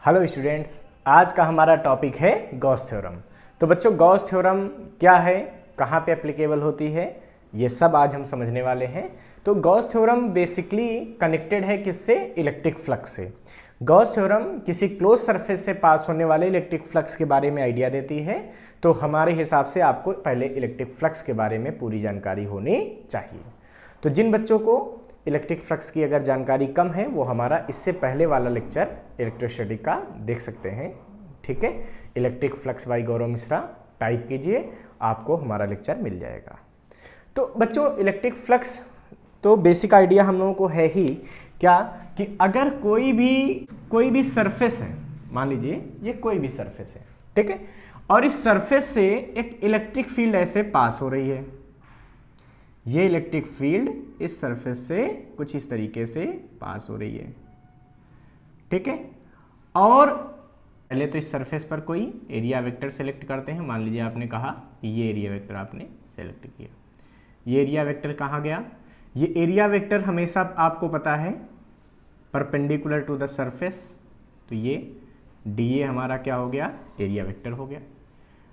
Hello students, आज का हमारा टॉपिक है गॉस थ्योरम। तो बच्चों, गॉस थ्योरम क्या है, कहाँ पे एप्लीकेबल होती है, ये सब आज हम समझने वाले हैं। तो गॉस थ्योरम बेसिकली कनेक्टेड है किससे? इलेक्ट्रिक फ्लक्स से। गॉस थ्योरम किसी क्लोज सरफेस से पास होने वाले इलेक्ट्रिक फ्लक्स के बारे में आइडिया देती है। तो हमारे हिसाब से आपको पहले इलेक्ट्रिक फ्लक्स के बारे में पूरी जानकारी होनी चाहिए। तो जिन बच्चों को इलेक्ट्रिक फ्लक्स की अगर जानकारी कम है वो हमारा इससे पहले वाला लेक्चर इलेक्ट्रोस्टैटिक का देख सकते हैं। ठीक है, इलेक्ट्रिक फ्लक्स बाय गौरव मिश्रा टाइप कीजिए, आपको हमारा लेक्चर मिल जाएगा। तो बच्चों, इलेक्ट्रिक फ्लक्स तो बेसिक आइडिया हम लोगों को है ही क्या कि अगर कोई भी सरफेस है, मान लीजिए ये कोई भी सरफेस है, ठीक है, और इस सरफेस से एक इलेक्ट्रिक फील्ड ऐसे पास हो रही है। ये इलेक्ट्रिक फील्ड इस सरफेस से कुछ इस तरीके से पास हो रही है, ठीक है। और पहले तो इस सरफेस पर कोई एरिया वेक्टर सेलेक्ट करते हैं। मान लीजिए आपने कहा ये एरिया वेक्टर आपने सेलेक्ट किया, ये एरिया वेक्टर कहाँ गया? ये एरिया वेक्टर हमेशा आपको पता है परपेंडिकुलर टू द सरफेस, तो ये डी ए हमारा क्या हो गया? एरिया वेक्टर हो गया,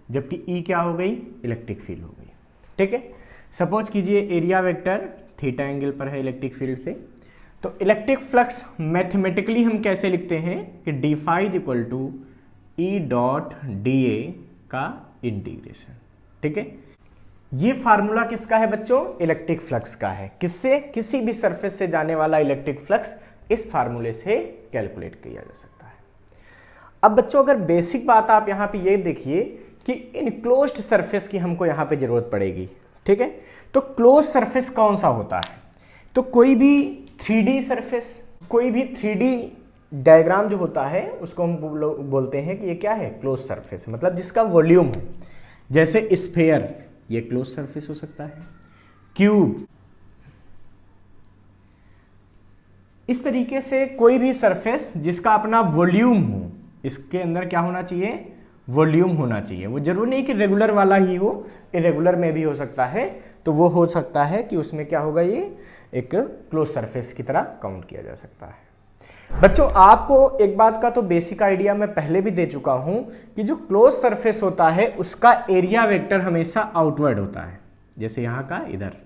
जबकि ई क्या हो गई? इलेक्ट्रिक फील्ड हो गई, ठीक है। सपोज कीजिए एरिया वेक्टर थीटा एंगल पर है इलेक्ट्रिक फील्ड से, तो इलेक्ट्रिक फ्लक्स मैथमेटिकली हम कैसे लिखते हैं कि D phi is equal to E dot D A का इंटीग्रेशन, ठीक है। ये फार्मूला किसका है बच्चों? इलेक्ट्रिक फ्लक्स का है। किससे? किसी भी सरफेस से जाने वाला इलेक्ट्रिक फ्लक्स इस फार्मूले से कैलकुलेट किया जा सकता है। अब बच्चों, अगर बेसिक बात आप यहां पे ये देखिए कि इनक्लोज्ड सरफेस की हमको यहां पे जरूरत पड़ेगी, ठीक है। तो क्लोज सरफेस कौन सा होता है? तो कोई भी 3D सरफेस, कोई भी 3D डायग्राम जो होता है उसको हम बोलते हैं कि ये क्या है? क्लोज सरफेस, मतलब जिसका वॉल्यूम हो। जैसे स्फेयर, ये क्लोज सरफेस हो सकता है। क्यूब, इस तरीके से कोई भी सरफेस जिसका अपना वॉल्यूम हो, इसके अंदर क्या होना चाहिए? वॉल्यूम होना चाहिए। वो जरूर नहीं कि रेगुलर वाला ही हो, इरेगुलर में भी हो सकता है। तो वो हो सकता है कि उसमें क्या होगा, ये एक क्लोज सरफेस की तरह काउंट किया जा सकता है। बच्चों, आपको एक बात का तो बेसिक आइडिया मैं पहले भी दे चुका हूं कि जो क्लोज सरफेस होता है उसका एरिया वेक्टर हमेशा आउटवर्ड होता है। जैसे यहां का इधर,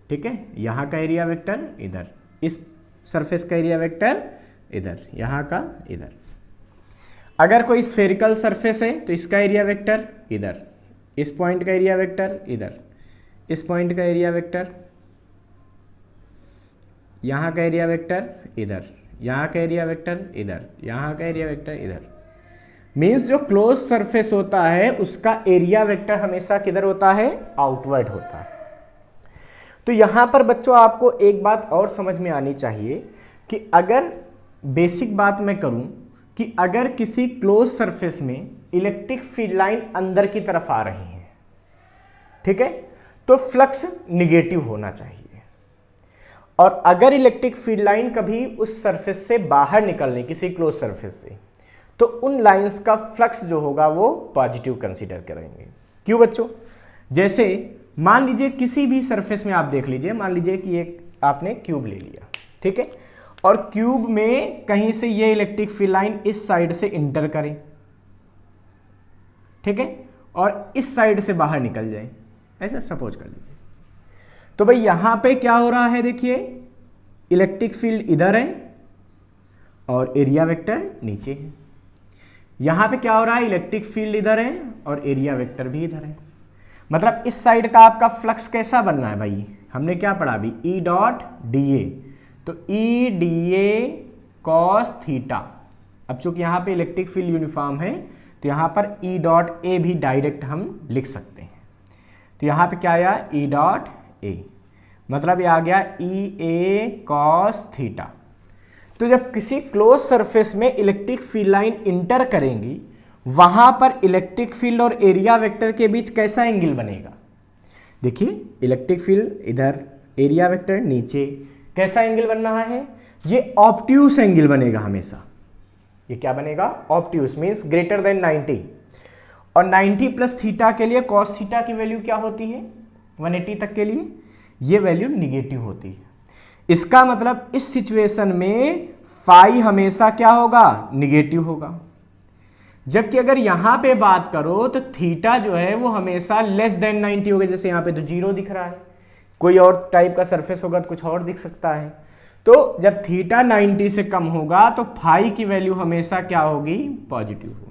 ठीक है, यहां का एरिया वेक्टर इधर, इस सरफेस का एरिया वेक्टर इधर, यहां का इधर। अगर कोई स्फेरिकल सरफेस है तो इसका एरिया वेक्टर इधर, इस पॉइंट का एरिया वेक्टर इधर, इस पॉइंट का एरिया वेक्टर, यहां का एरिया वेक्टर इधर, यहां का एरिया वेक्टर इधर, यहां का एरिया वेक्टर इधर। मींस जो क्लोज सरफेस होता है उसका एरिया वेक्टर हमेशा किधर होता है? आउटवर्ड होता है। तो यहां पर बच्चों आपको एक बात और समझ में आनी चाहिए कि अगर बेसिक बात मैं करूं कि अगर किसी क्लोज सरफेस में इलेक्ट्रिक फील्ड लाइन अंदर की तरफ आ रही है, ठीक है, तो फ्लक्स निगेटिव होना चाहिए। और अगर इलेक्ट्रिक फील्ड लाइन कभी उस सरफेस से बाहर निकल रही, किसी क्लोज सरफेस से, तो उन लाइंस का फ्लक्स जो होगा वो पॉजिटिव कंसीडर करेंगे। क्यों बच्चों? जैसे मान लीजिए किसी भी सरफेस में आप देख लीजिए, मान लीजिए कि एक आपने क्यूब ले लिया, ठीक है, और क्यूब में कहीं से ये इलेक्ट्रिक फील्ड लाइन इस साइड से इंटर करे, ठीक है, और इस साइड से बाहर निकल जाए, ऐसा सपोज कर लीजिए। तो भाई यहां पे क्या हो रहा है? देखिए, इलेक्ट्रिक फील्ड इधर है और एरिया वेक्टर नीचे है। यहां पे क्या हो रहा है? इलेक्ट्रिक फील्ड इधर है और एरिया वेक्टर भी इधर है। मतलब इस साइड का आपका फ्लक्स कैसा बनना है भाई? हमने क्या पढ़ा अभी? ई डॉट डी ए, तो ई डी ए कॉस थीटा। अब चूंकि यहां पे इलेक्ट्रिक फील्ड यूनिफॉर्म है तो यहां पर ई डॉट ए भी डायरेक्ट हम लिख सकते हैं। तो यहां पे क्या आया? ई डॉट ए, मतलब ये आ गया ई ए कॉस थीटा। तो जब किसी क्लोज सरफेस में इलेक्ट्रिक फील्ड लाइन इंटर करेंगी, वहां पर इलेक्ट्रिक फील्ड और एरिया वेक्टर के बीच कैसा एंगल बनेगा? देखिए, इलेक्ट्रिक फील्ड इधर, एरिया वेक्टर नीचे, कैसा एंगल बन रहा है? ये ऑब्ट्यूस एंगल बनेगा हमेशा। ये क्या बनेगा? Obtuse, means greater than 90। और 90 प्लस थीटा के लिए कॉस थीटा की वैल्यू क्या होती है? 180 तक के लिए ये वैल्यू निगेटिव होती है। इसका मतलब इस सिचुएशन में फाई हमेशा क्या होगा, निगेटिव होगा। जबकि अगर यहां पे बात करो तो थीटा जो है वो हमेशा लेस देन 90 होगा। जैसे यहां पे तो 0 दिख रहा है, कोई और टाइप का सरफेस होगा तो कुछ और दिख सकता है। तो जब थीटा 90 से कम होगा तो फाई की वैल्यू हमेशा क्या होगी, पॉजिटिव होगी।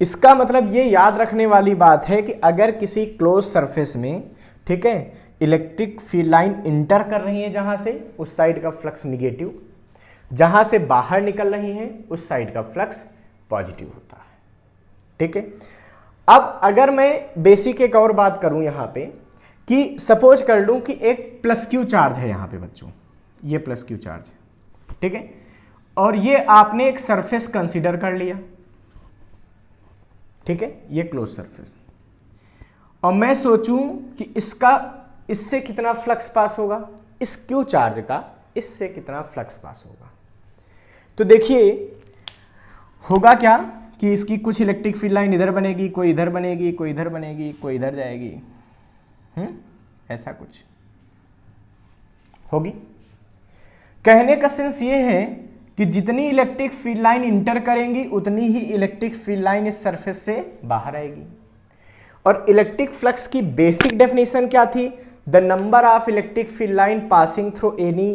इसका मतलब ये याद रखने वाली बात है कि अगर किसी क्लोज सरफेस में, ठीक है, इलेक्ट्रिक फील्ड लाइन इंटर कर रही है जहां से, उस साइड का फ्लक्स निगेटिव, जहां से बाहर निकल रही है उस साइड का फ्लक्स पॉजिटिव होता है। ठीक है, अब अगर मैं बेसिक एक और बात करूं यहां पे कि सपोज कर लूं कि एक प्लस क्यू चार्ज है यहां पे बच्चों, ये प्लस क्यू चार्ज है, ठीक है, और ये आपने एक सरफेस कंसीडर कर लिया, ठीक है, ये क्लोज सरफेस, और मैं सोचूं कि इससे कितना फ्लक्स पास होगा, इस क्यू चार्ज का इससे कितना फ्लक्स पास होगा। तो देखिए होगा क्या कि इसकी कुछ इलेक्ट्रिक फील्ड लाइन इधर बनेगी, कोई इधर बनेगी, कोई इधर बनेगी, कोई इधर जाएगी, ऐसा कुछ होगी। कहने का सेंस ये है कि जितनी इलेक्ट्रिक फील्ड लाइन इंटर करेंगी उतनी ही इलेक्ट्रिक फील्ड लाइन इस सरफेस से बाहर आएगी। और इलेक्ट्रिक फ्लक्स की बेसिक डेफिनेशन क्या थी, the number of electric field line passing through any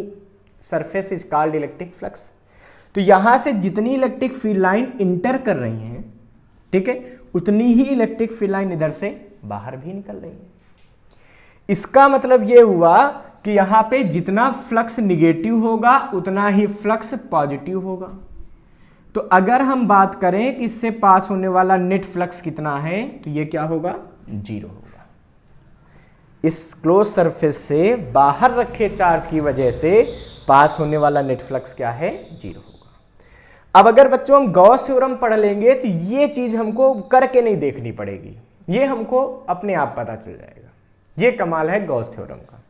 surface is called electric flux. तो यहां से जितनी इलेक्ट्रिक फील्ड लाइन इंटर कर रही हैं, ठीक है, उतनी ही इलेक्ट्रिक फील्ड लाइन इधर से बाहर भी निकल रही है। इसका मतलब यह हुआ कि यहां पे जितना फ्लक्स निगेटिव होगा उतना ही फ्लक्स पॉजिटिव होगा। तो अगर हम बात करें कि इससे पास होने वाला नेट फ्लक्स कितना है, तो ये क्या होगा, 0 होगा। इस क्लोज सरफेस से बाहर रखे चार्ज की वजह से पास होने वाला नेट फ्लक्स क्या है, 0 होगा। अब अगर बच्चों हम गॉस थ्योरम पढ़ लेंगे तो ये चीज हमको करके नहीं देखनी पड़ेगी, ये हमको अपने आप पता चल जाएगा। ये कमाल है गॉस थ्योरम का।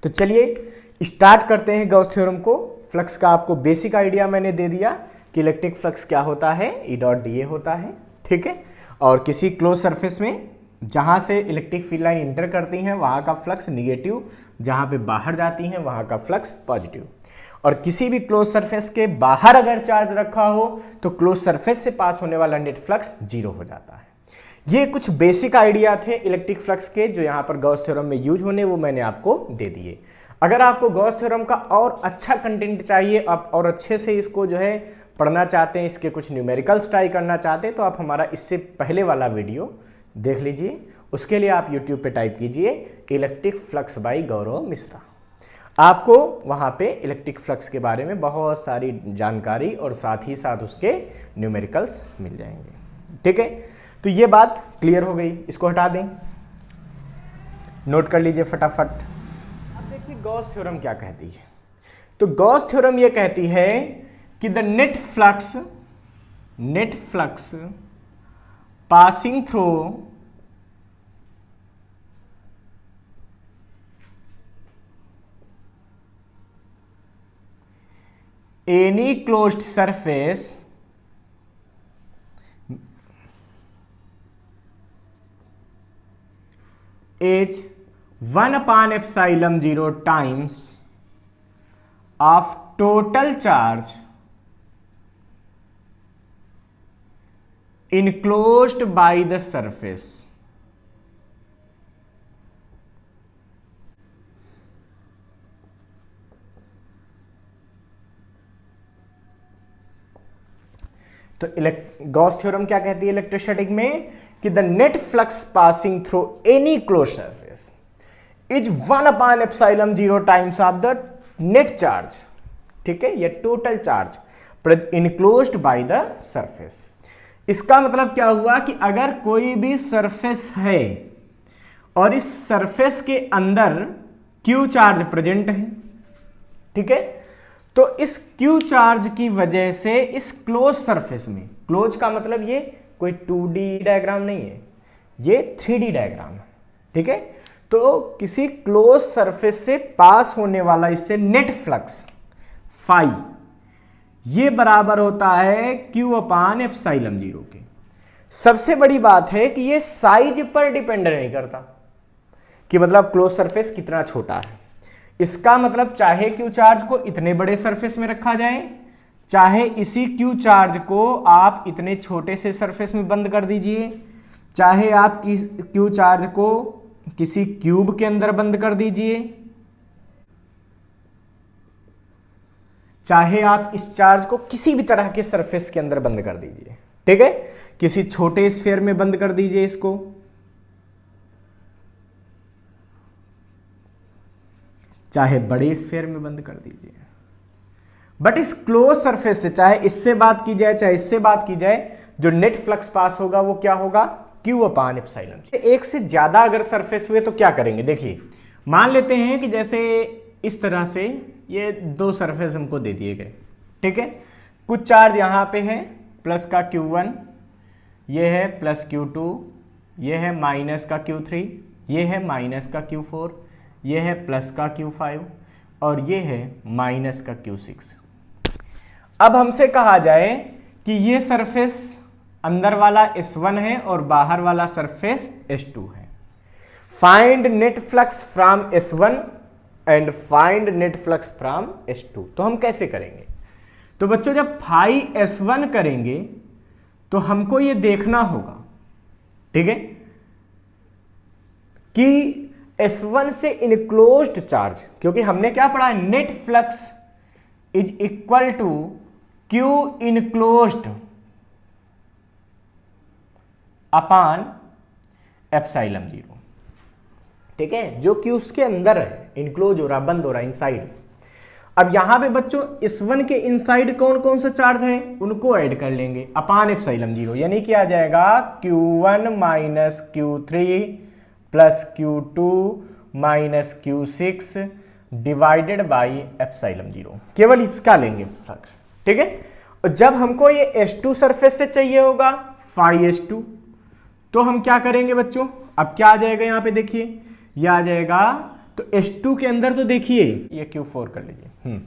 तो चलिए स्टार्ट करते हैं गॉस थ्योरम को। फ्लक्स का आपको बेसिक आइडिया मैंने दे दिया कि इलेक्ट्रिक फ्लक्स क्या होता है, ई डॉट डी ए होता है, ठीक है, और किसी क्लोज सरफेस में जहां से इलेक्ट्रिक फील्ड लाइन इंटर करती हैं वहां का फ्लक्स निगेटिव, जहां पे बाहर जाती हैं वहां का फ्लक्स पॉजिटिव। और किसी भी क्लोज सरफेस के बाहर अगर चार्ज रखा हो तो क्लोज सरफेस से पास होने वाला नेट फ्लक्स 0 हो जाता है। ये कुछ बेसिक आइडिया थे इलेक्ट्रिक फ्लक्स के जो यहाँ पर गॉस थ्योरम में यूज होने, वो मैंने आपको दे दिए। अगर आपको गॉस थ्योरम का और अच्छा कंटेंट चाहिए, आप और अच्छे से इसको जो है पढ़ना चाहते हैं, इसके कुछ न्यूमेरिकल्स ट्राई करना चाहते हैं, तो आप हमारा इससे पहले वाला वीडियो देख लीजिए। उसके लिए आप यूट्यूब पे टाइप कीजिए इलेक्ट्रिक फ्लक्स बाय गौरव मिश्रा। आपको वहाँ पे इलेक्ट्रिक फ्लक्स के बारे में बहुत सारी जानकारी और साथ ही साथ उसके न्यूमेरिकल्स मिल जाएंगे। ठीक है, तो ये बात क्लियर हो गई, इसको हटा दें, नोट कर लीजिए फटाफट। अब देखिए गॉस थ्योरम क्या कहती है। तो गॉस थ्योरम ये कहती है कि the net flux passing through any closed surface is 1/epsilon 0 times of total charge enclosed by the surface. तो गॉस थ्योरम क्या कहती है इलेक्ट्रोस्टैटिक में कि the net flux passing through any close surface is 1/epsilon 0 times of the net charge, ठीक है, ये total charge enclosed by the surface. इसका मतलब क्या हुआ कि अगर कोई भी सरफेस है और इस सरफेस के अंदर क्यू चार्ज प्रेजेंट है, ठीक है, तो इस क्यू चार्ज की वजह से इस क्लोज सरफेस में, क्लोज का मतलब ये कोई 2D डायग्राम नहीं है, ये 3D डायग्राम है, ठीक है, तो किसी क्लोज सरफेस से पास होने वाला इससे नेट फ्लक्स फाई ये बराबर होता है Q/ε0 के। सबसे बड़ी बात है कि ये साइज पर डिपेंड नहीं करता कि मतलब क्लोज सरफेस कितना छोटा है, इसका मतलब चाहे क्यू चार्ज को इतने बड़े सरफेस में रखा जाए, चाहे इसी क्यू चार्ज को आप इतने छोटे से सरफेस में बंद कर दीजिए, चाहे आप क्यू चार्ज को किसी क्यूब के अंदर बंद कर दीजिए, चाहे आप इस चार्ज को किसी भी तरह के सरफेस के अंदर बंद कर दीजिए, ठीक है। किसी छोटे स्फीयर में बंद कर दीजिए इसको, चाहे बड़े स्फीयर में बंद कर दीजिए, बट इस क्लोज सरफेस से, चाहे इससे बात की जाए चाहे इससे बात की जाए, जो नेट फ्लक्स पास होगा वो क्या होगा, Q/ε। एक से ज्यादा अगर सरफेस हुए तो क्या करेंगे, देखिए मान लेते हैं कि जैसे इस तरह से ये दो सरफेस हमको दे दिए गए, ठीक है। कुछ चार्ज यहां पे है प्लस का Q1, ये है प्लस Q2, ये है माइनस का Q3, ये है माइनस का Q4, ये है प्लस का Q5 और ये है माइनस का Q6। अब हमसे कहा जाए कि ये सरफेस अंदर वाला S1 है और बाहर वाला सरफेस S2 है। Find net flux from S1 and find net flux from S2। तो हम कैसे करेंगे, तो बच्चों जब फाई S1 करेंगे तो हमको ये देखना होगा, ठीक है, कि S1 से इनक्लोज्ड चार्ज, क्योंकि हमने क्या पढ़ा है, net flux is equal to Q enclosed upon ε0, ठीक है। जो Q उसके अंदर है, इनक्लोज हो रहा, बंद हो रहा, इनसाइड। अब यहां पे बच्चों S1 के इनसाइड कौन कौन सा चार्ज है उनको ऐड कर लेंगे अपान ε0, यानी कि आ जाएगा Q1 minus Q3 plus Q2 minus Q6 divided by ε0। केवल इसका लेंगे फ्लक्स, ठीक है। और जब हमको ये S2 सरफेस से चाहिए होगा फाई S2, तो हम क्या करेंगे बच्चों, अब क्या आ जाएगा यहां पे देखिए, ये आ जाएगा, तो S2 के अंदर तो देखिए, ये Q4 कर लीजिए।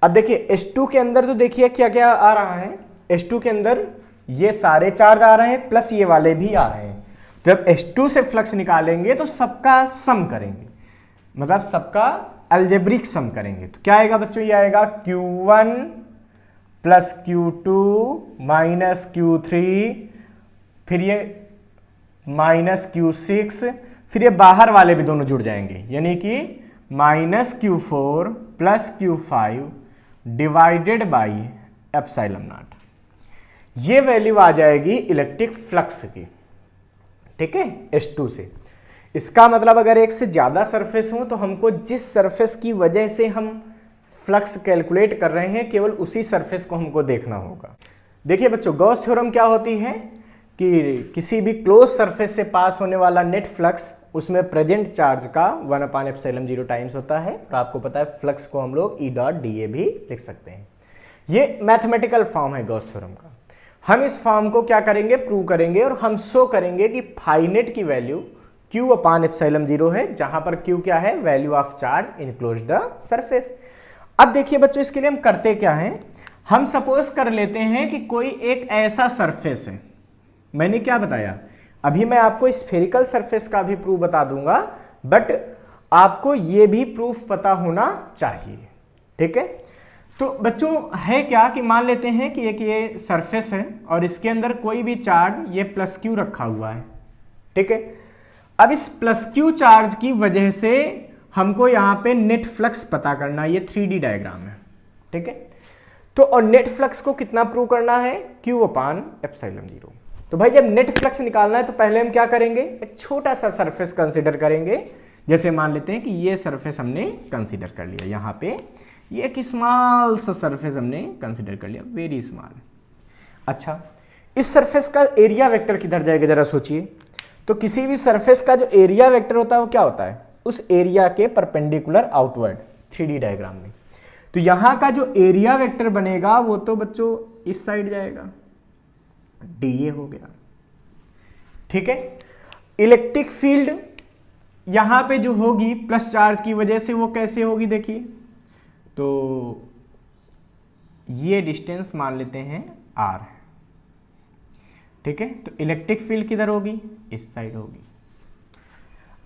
अब देखिए S2 के अंदर तो देखिए क्या क्या आ रहा है, S2 के अंदर ये सारे चार्ज आ रहे हैं प्लस ये वाले भी आ रहे हैं। जब S2 से फ्लक्स निकालेंगे तो सबका सम करेंगे, मतलब सबका अलजेब्रिक सम करेंगे, तो क्या आएगा बच्चों, ये आएगा Q1 plus Q2 minus Q3, फिर ये माइनस Q6, फिर ये बाहर वाले भी दोनों जुड़ जाएंगे, यानी कि minus Q4 plus Q5 divided by ε0। ये वैल्यू आ जाएगी इलेक्ट्रिक फ्लक्स की, ठीक है, S2 से। इसका मतलब अगर एक से ज्यादा सरफेस हो तो हमको जिस सरफेस की वजह से हम फ्लक्स कैलकुलेट कर रहे हैं केवल उसी सरफेस को हमको देखना होगा। देखिए बच्चों, गॉस थ्योरम क्या होती है कि किसी भी क्लोज सरफेस से पास होने वाला नेट फ्लक्स, उसमें प्रेजेंट चार्ज का 1/ε0 टाइम्स होता है, और आपको पता है फ्लक्स को हम लोग E.dA भी लिख सकते हैं। ये मैथमेटिकल फॉर्म है गॉस थ्योरम का। हम इस फॉर्म को क्या करेंगे, प्रूव करेंगे, और हम शो करेंगे कि फाइनेट की वैल्यू Q/ε0 है, जहां पर Q क्या है, value of charge enclosed the surface. अब देखिए बच्चों, इसके लिए हम करते क्या हैं, हम सपोज कर लेते हैं कि कोई एक ऐसा सरफेस है, मैंने क्या बताया, अभी मैं आपको स्फेरिकल सरफेस का भी प्रूफ बता दूंगा, बट आपको यह भी प्रूफ पता होना चाहिए, ठीक है। तो बच्चों है क्या कि मान लेते हैं कि एक ये सरफेस है और इसके अंदर कोई भी चार्ज ये प्लस Q रखा हुआ है, ठीक है। अब इस प्लस Q चार्ज की वजह से हमको यहाँ पे नेट फ्लक्स पता करना है, ये 3D डायग्राम है, ठीक है। तो और नेट फ्लक्स को कितना प्रूव करना है, Q/ε0। तो भाई जब नेट फ्लक्स निकालना है तो पहले हम क्या करेंगे, एक छोटा सा सरफेस कंसीडर करेंगे। जैसे मान लेते हैं कि ये सरफेस हमने कंसीडर कर लिया, यहाँ पे ये एक स्मॉल सा सरफेस हमने कंसीडर कर लिया, वेरी स्मॉल। अच्छा, इस सरफेस का एरिया वेक्टर किधर जाएगा जरा सोचिए। तो किसी भी सरफेस का जो एरिया वेक्टर होता है वो क्या होता है, उस एरिया के परपेंडिकुलर आउटवर्ड 3D डायग्राम में। तो यहां का जो एरिया वेक्टर बनेगा वो तो बच्चों इस साइड जाएगा, DA हो गया, ठीक है। इलेक्ट्रिक फील्ड यहां पे जो होगी प्लस चार्ज की वजह से वो कैसे होगी देखिए, तो ये डिस्टेंस मान लेते हैं R, ठीक है। तो इलेक्ट्रिक फील्ड किधर होगी, इस साइड होगी।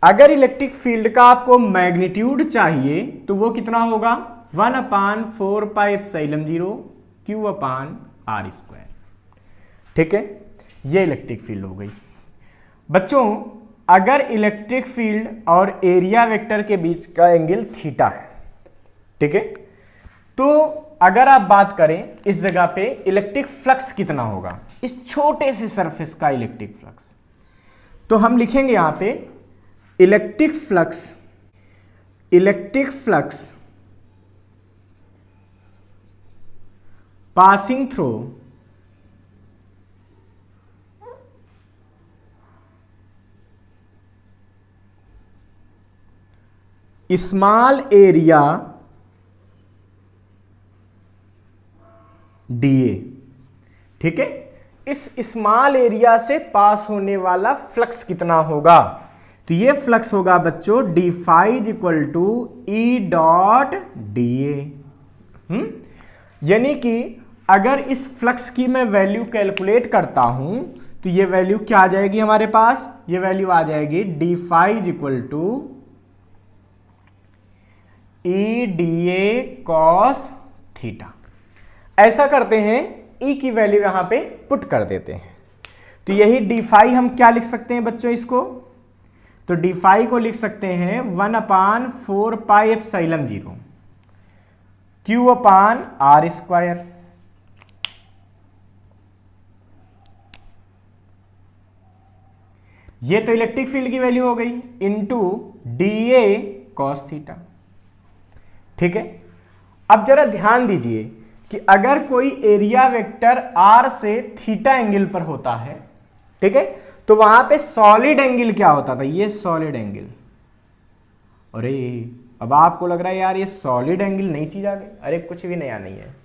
अगर इलेक्ट्रिक फील्ड का आपको मैग्नीट्यूड चाहिए तो वो कितना होगा 1/4πε0 Q/r²। ठीक है, ये इलेक्ट्रिक फील्ड हो गई। बच्चों अगर इलेक्ट्रिक फील्ड और एरिया वेक्टर के बीच का एंगल थीटा है, ठीक है, तो अगर आप बात करें इस जगह पे इलेक्ट्रिक फ्लक्स कितना होगा, इस छोटे से सरफेस का इलेक्ट्रिक फ्लक्स, तो हम लिखेंगे यहां पे electric flux passing through small area DA. ठीक है, इस स्मॉल एरिया से पास होने वाला फ्लक्स कितना होगा, तो ये फ्लक्स होगा बच्चों D phi equal to E dot D A. यानी कि अगर इस फ्लक्स की मैं वैल्यू कैलकुलेट करता हूं तो ये वैल्यू क्या आ जाएगी हमारे पास, ये वैल्यू आ जाएगी D phi equal to E D A cos theta. ऐसा करते हैं, ई की वैल्यू यहां पे पुट कर देते हैं, तो यही डी फाई हम क्या लिख सकते हैं बच्चों इसको, तो डी फाई को लिख सकते हैं 1/4πε0 Q/r²। ये तो इलेक्ट्रिक फील्ड की वैल्यू हो गई into D A cos theta. ठीक है, अब जरा ध्यान दीजिए कि अगर कोई एरिया वेक्टर आर से थीटा एंगल पर होता है, ठीक है, तो वहां पे सॉलिड एंगल क्या होता था, ये सॉलिड एंगल। अरे अब आपको लग रहा है यार ये सॉलिड एंगल नई चीज आ गई, अरे कुछ भी नया नहीं है।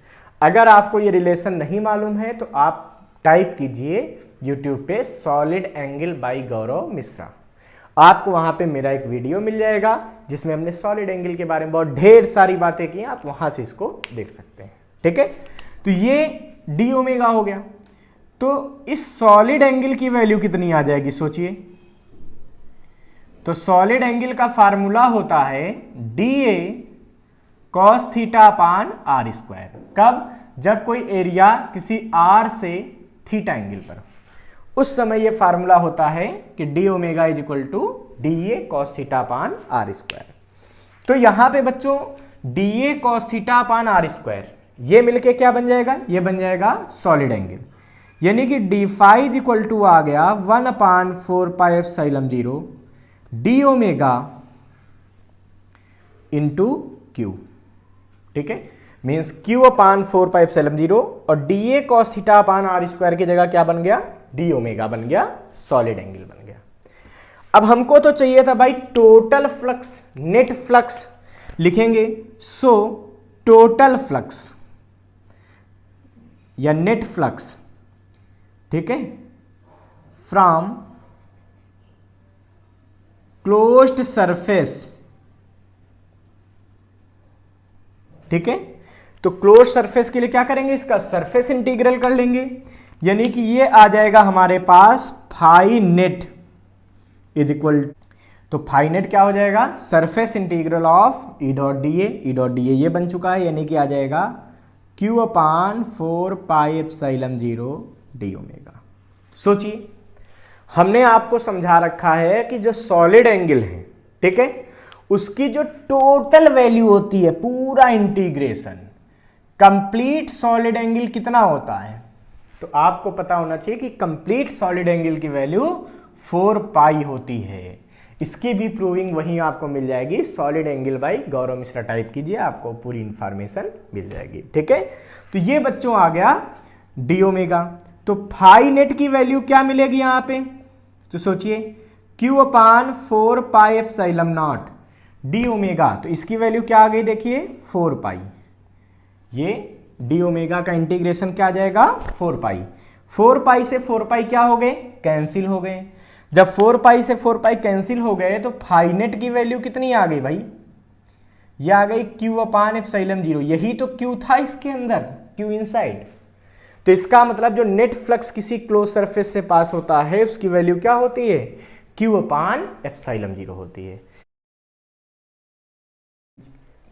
अगर आपको ये रिलेशन नहीं मालूम है तो आप टाइप कीजिए यूट्यूब पे सॉलिड एंगल बाय गौरव मिश्रा, आपको वहां पे मेरा एक वीडियो मिल जाएगा जिसमें हमने सॉलिड एंगल के बारे में बहुत ढेर सारी बातें की हैं, आप वहां से इसको देख सकते हैं। ठीक है, तो ये डी ओमेगा हो गया, तो इस सॉलिड एंगल की वैल्यू कितनी आ जाएगी सोचिए, तो सॉलिड एंगल का फार्मूला होता है D A cos theta upon R square. कब, जब कोई एरिया किसी आर से थीटा एंगल पर, उस समय ये फार्मूला होता है कि D omega is equal to D A cos theta upon R square. तो यहां पे बच्चों D A cos theta upon R square ये मिलके क्या बन जाएगा, ये बन जाएगा सॉलिड एंगल, यानी कि डी फाई इक्वल टू आ गया 1/4πε0 डी ओमेगा इंटू क्यू। ठीक है, मीन्स Q/4πε0 और D A cos theta upon R square की जगह क्या बन गया, डी ओमेगा बन गया, सॉलिड एंगल बन गया। अब हमको तो चाहिए था भाई टोटल फ्लक्स, नेट फ्लक्स लिखेंगे, सो टोटल फ्लक्स या नेट फ्लक्स, ठीक है, फ्रॉम क्लोज्ड सरफेस। ठीक है, तो क्लोज सरफेस के लिए क्या करेंगे, इसका सरफेस इंटीग्रल कर लेंगे, यानी कि ये आ जाएगा हमारे पास फाई नेट इज इक्वल, तो फाई नेट क्या हो जाएगा, surface integral of E dot D A, E dot D ए ये बन चुका है, यानी कि आ जाएगा Q/4πε0 डी ओमेगा। सोचिए हमने आपको समझा रखा है कि जो सॉलिड एंगल है, ठीक है, उसकी जो टोटल वैल्यू होती है, पूरा इंटीग्रेशन कंप्लीट सॉलिड एंगल कितना होता है, तो आपको पता होना चाहिए कि कंप्लीट सॉलिड एंगल की वैल्यू 4 पाई होती है। इसकी भी प्रूविंग वहीं आपको मिल जाएगी, solid angle by Gaurav Mishra type कीजिए, आपको पूरी इंफॉर्मेशन मिल जाएगी। ठीक है, तो ये बच्चों आ गया डी ओमेगा। तो फाई नेट की वैल्यू क्या मिलेगी यहां पे, तो सोचिए Q/4πε0 डी ओमेगा, तो इसकी वैल्यू क्या आ गई देखिए 4 पाई, ये डी ओमेगा का इंटीग्रेशन क्या आ जाएगा 4 पाई, 4 पाई से 4 पाई क्या हो गए, कैंसिल हो गए। जब 4 पाई से 4 पाई कैंसिल हो गए तो फाई नेट की वैल्यू कितनी आ गई भाई, ये आ गई Q/ε0, यही तो Q था इसके अंदर, Q इनसाइड। तो इसका मतलब जो नेट फ्लक्स किसी क्लोज सरफेस से पास होता है उसकी वैल्यू क्या होती है, Q/ε0 होती है।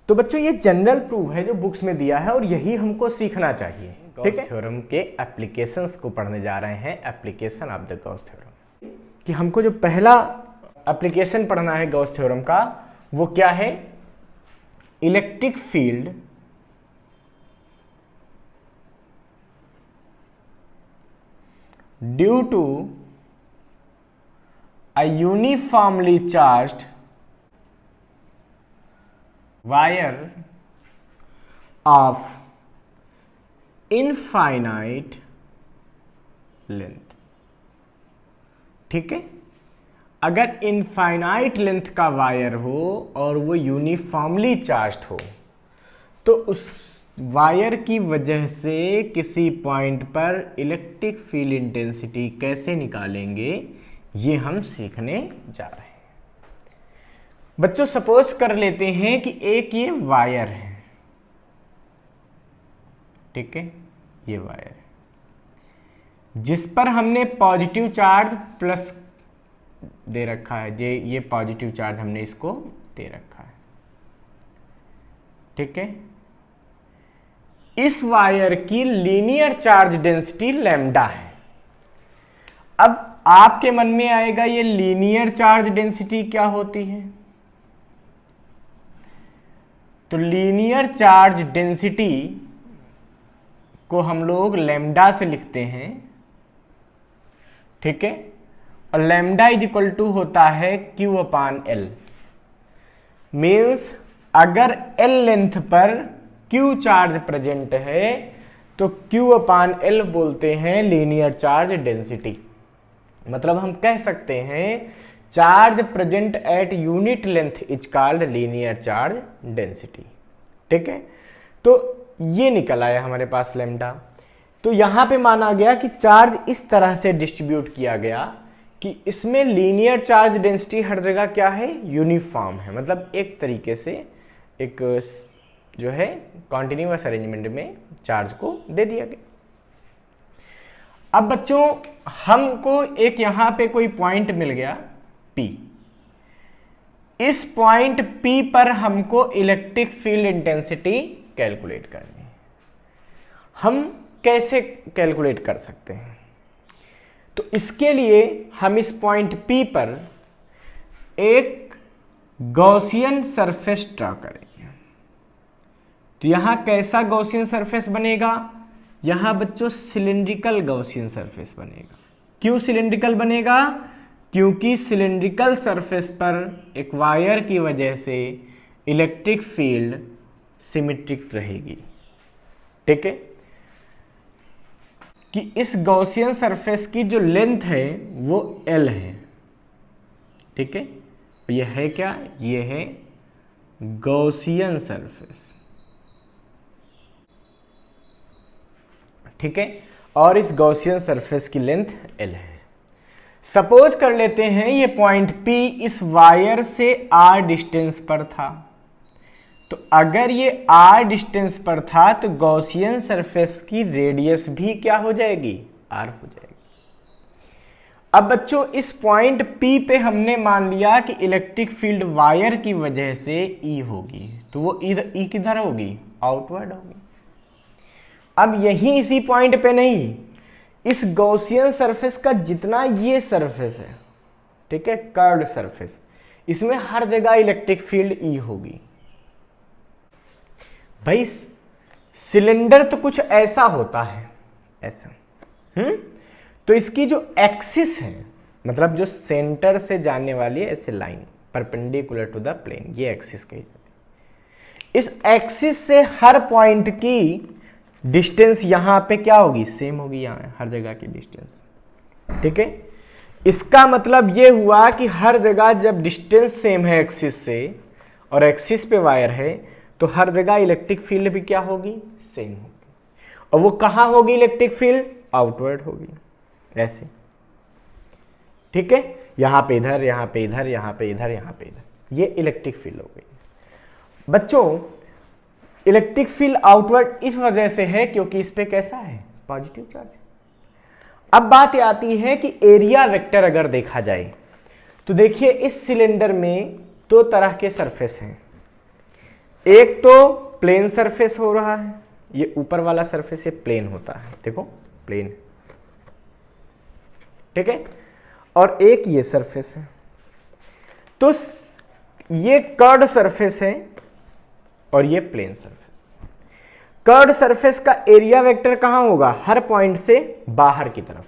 तो बच्चों ये जनरल प्रूफ है जो बुक्स में दिया है और यही हमको सीखना चाहिए। ठीक है, थ्योरम के एप्लीकेशंस को पढ़ने जा रहे हैं, application of the Gauss theorem. कि हमको जो पहला एप्लीकेशन पढ़ना है गॉस थ्योरम का वो क्या है, electric field due to a uniformly charged wire of infinite length। ठीक है, अगर इनफाइनाइट लेंथ का वायर हो और वो यूनिफॉर्मली चार्ज्ड हो तो उस वायर की वजह से किसी पॉइंट पर इलेक्ट्रिक फील्ड इंटेंसिटी कैसे निकालेंगे ये हम सीखने जा रहे हैं। बच्चों सपोज कर लेते हैं कि एक ये वायर है, ठीक है, ये वायर है जिस पर हमने पॉजिटिव चार्ज प्लस दे रखा है, ये पॉजिटिव चार्ज हमने इसको दे रखा है। ठीक है, इस वायर की लीनियर चार्ज डेंसिटी लैम्डा है। अब आपके मन में आएगा ये लीनियर चार्ज डेंसिटी क्या होती है, तो लीनियर चार्ज डेंसिटी को हम लोग लैम्डा से लिखते हैं। ठीक है, और लैम्डा इज इक्वल टू होता है Q/L। मीन्स अगर L लेंथ पर Q चार्ज प्रेजेंट है तो Q/L बोलते हैं लीनियर चार्ज डेंसिटी। मतलब हम कह सकते हैं charge present at unit length is called linear charge density. ठीक है, तो ये निकल आया हमारे पास लैम्डा। तो यहां पे माना गया कि चार्ज इस तरह से डिस्ट्रीब्यूट किया गया कि इसमें लीनियर चार्ज डेंसिटी हर जगह क्या है, यूनिफॉर्म है। मतलब एक तरीके से एक जो है कॉन्टिन्यूअस अरेंजमेंट में चार्ज को दे दिया गया। अब बच्चों हमको एक यहां पे कोई पॉइंट मिल गया P। इस पॉइंट P पर हमको इलेक्ट्रिक फील्ड इंटेंसिटी कैलकुलेट करनी है। हम कैसे कैलकुलेट कर सकते हैं, तो इसके लिए हम इस पॉइंट P पर एक गॉसियन सरफेस ड्रा करेंगे। तो यहां कैसा गॉसियन सरफेस बनेगा, यहां बच्चों सिलिंड्रिकल गॉसियन सरफेस बनेगा। क्यों सिलिंड्रिकल बनेगा, क्योंकि सिलिंड्रिकल सरफेस पर एक वायर की वजह से इलेक्ट्रिक फील्ड सिमेट्रिक रहेगी। ठीक है, कि इस गॉसियन सरफेस की जो लेंथ है वो L है। ठीक है, ये है क्या, ये है गॉसियन सरफेस। ठीक है, और इस गॉसियन सरफेस की लेंथ L है। सपोज कर लेते हैं ये पॉइंट P इस वायर से R डिस्टेंस पर था। तो अगर ये R डिस्टेंस पर था तो गॉसियन सरफेस की रेडियस भी क्या हो जाएगी, R हो जाएगी। अब बच्चों इस पॉइंट P पे हमने मान लिया कि इलेक्ट्रिक फील्ड वायर की वजह से E होगी, तो वो E किधर होगी, आउटवर्ड होगी। अब यही इसी पॉइंट पे नहीं, इस गॉसियन सरफेस का जितना ये सरफेस है, ठीक है, कर्व्ड सरफेस, इसमें हर जगह इलेक्ट्रिक फील्ड E होगी। भाई सिलेंडर तो कुछ ऐसा होता है, ऐसा, तो इसकी जो एक्सिस है, मतलब जो सेंटर से जाने वाली ऐसे line perpendicular to the plane, ये एक्सिस कही जाती है। इस एक्सिस से हर पॉइंट की डिस्टेंस यहां पे क्या होगी, सेम होगी, यहां हर जगह की डिस्टेंस। ठीक है, इसका मतलब ये हुआ कि हर जगह जब डिस्टेंस सेम है एक्सिस से और एक्सिस पे वायर है तो हर जगह इलेक्ट्रिक फील्ड भी क्या होगी, सेम होगी। और वो कहां होगी इलेक्ट्रिक फील्ड, आउटवर्ड होगी, ऐसे। ठीक है, यहां पे इधर, यहां पे इधर, यहां पे इधर, यहां पे इधर, ये इलेक्ट्रिक फील्ड हो गई। बच्चों इलेक्ट्रिक फील्ड आउटवर्ड इस वजह से है क्योंकि इस पे कैसा है, पॉजिटिव चार्ज। अब बात आती है कि एरिया वेक्टर अगर देखा जाए तो देखिए इस सिलेंडर में दो तरह के सरफेस हैं, एक तो प्लेन सरफेस हो रहा है, ये ऊपर वाला सरफेस ये प्लेन होता है, देखो प्लेन, ठीक है, और एक ये सरफेस है। तो ये कर्ड सरफेस है और ये प्लेन सरफेस। कर्ड सरफेस का एरिया वेक्टर कहां होगा? हर पॉइंट से बाहर की तरफ।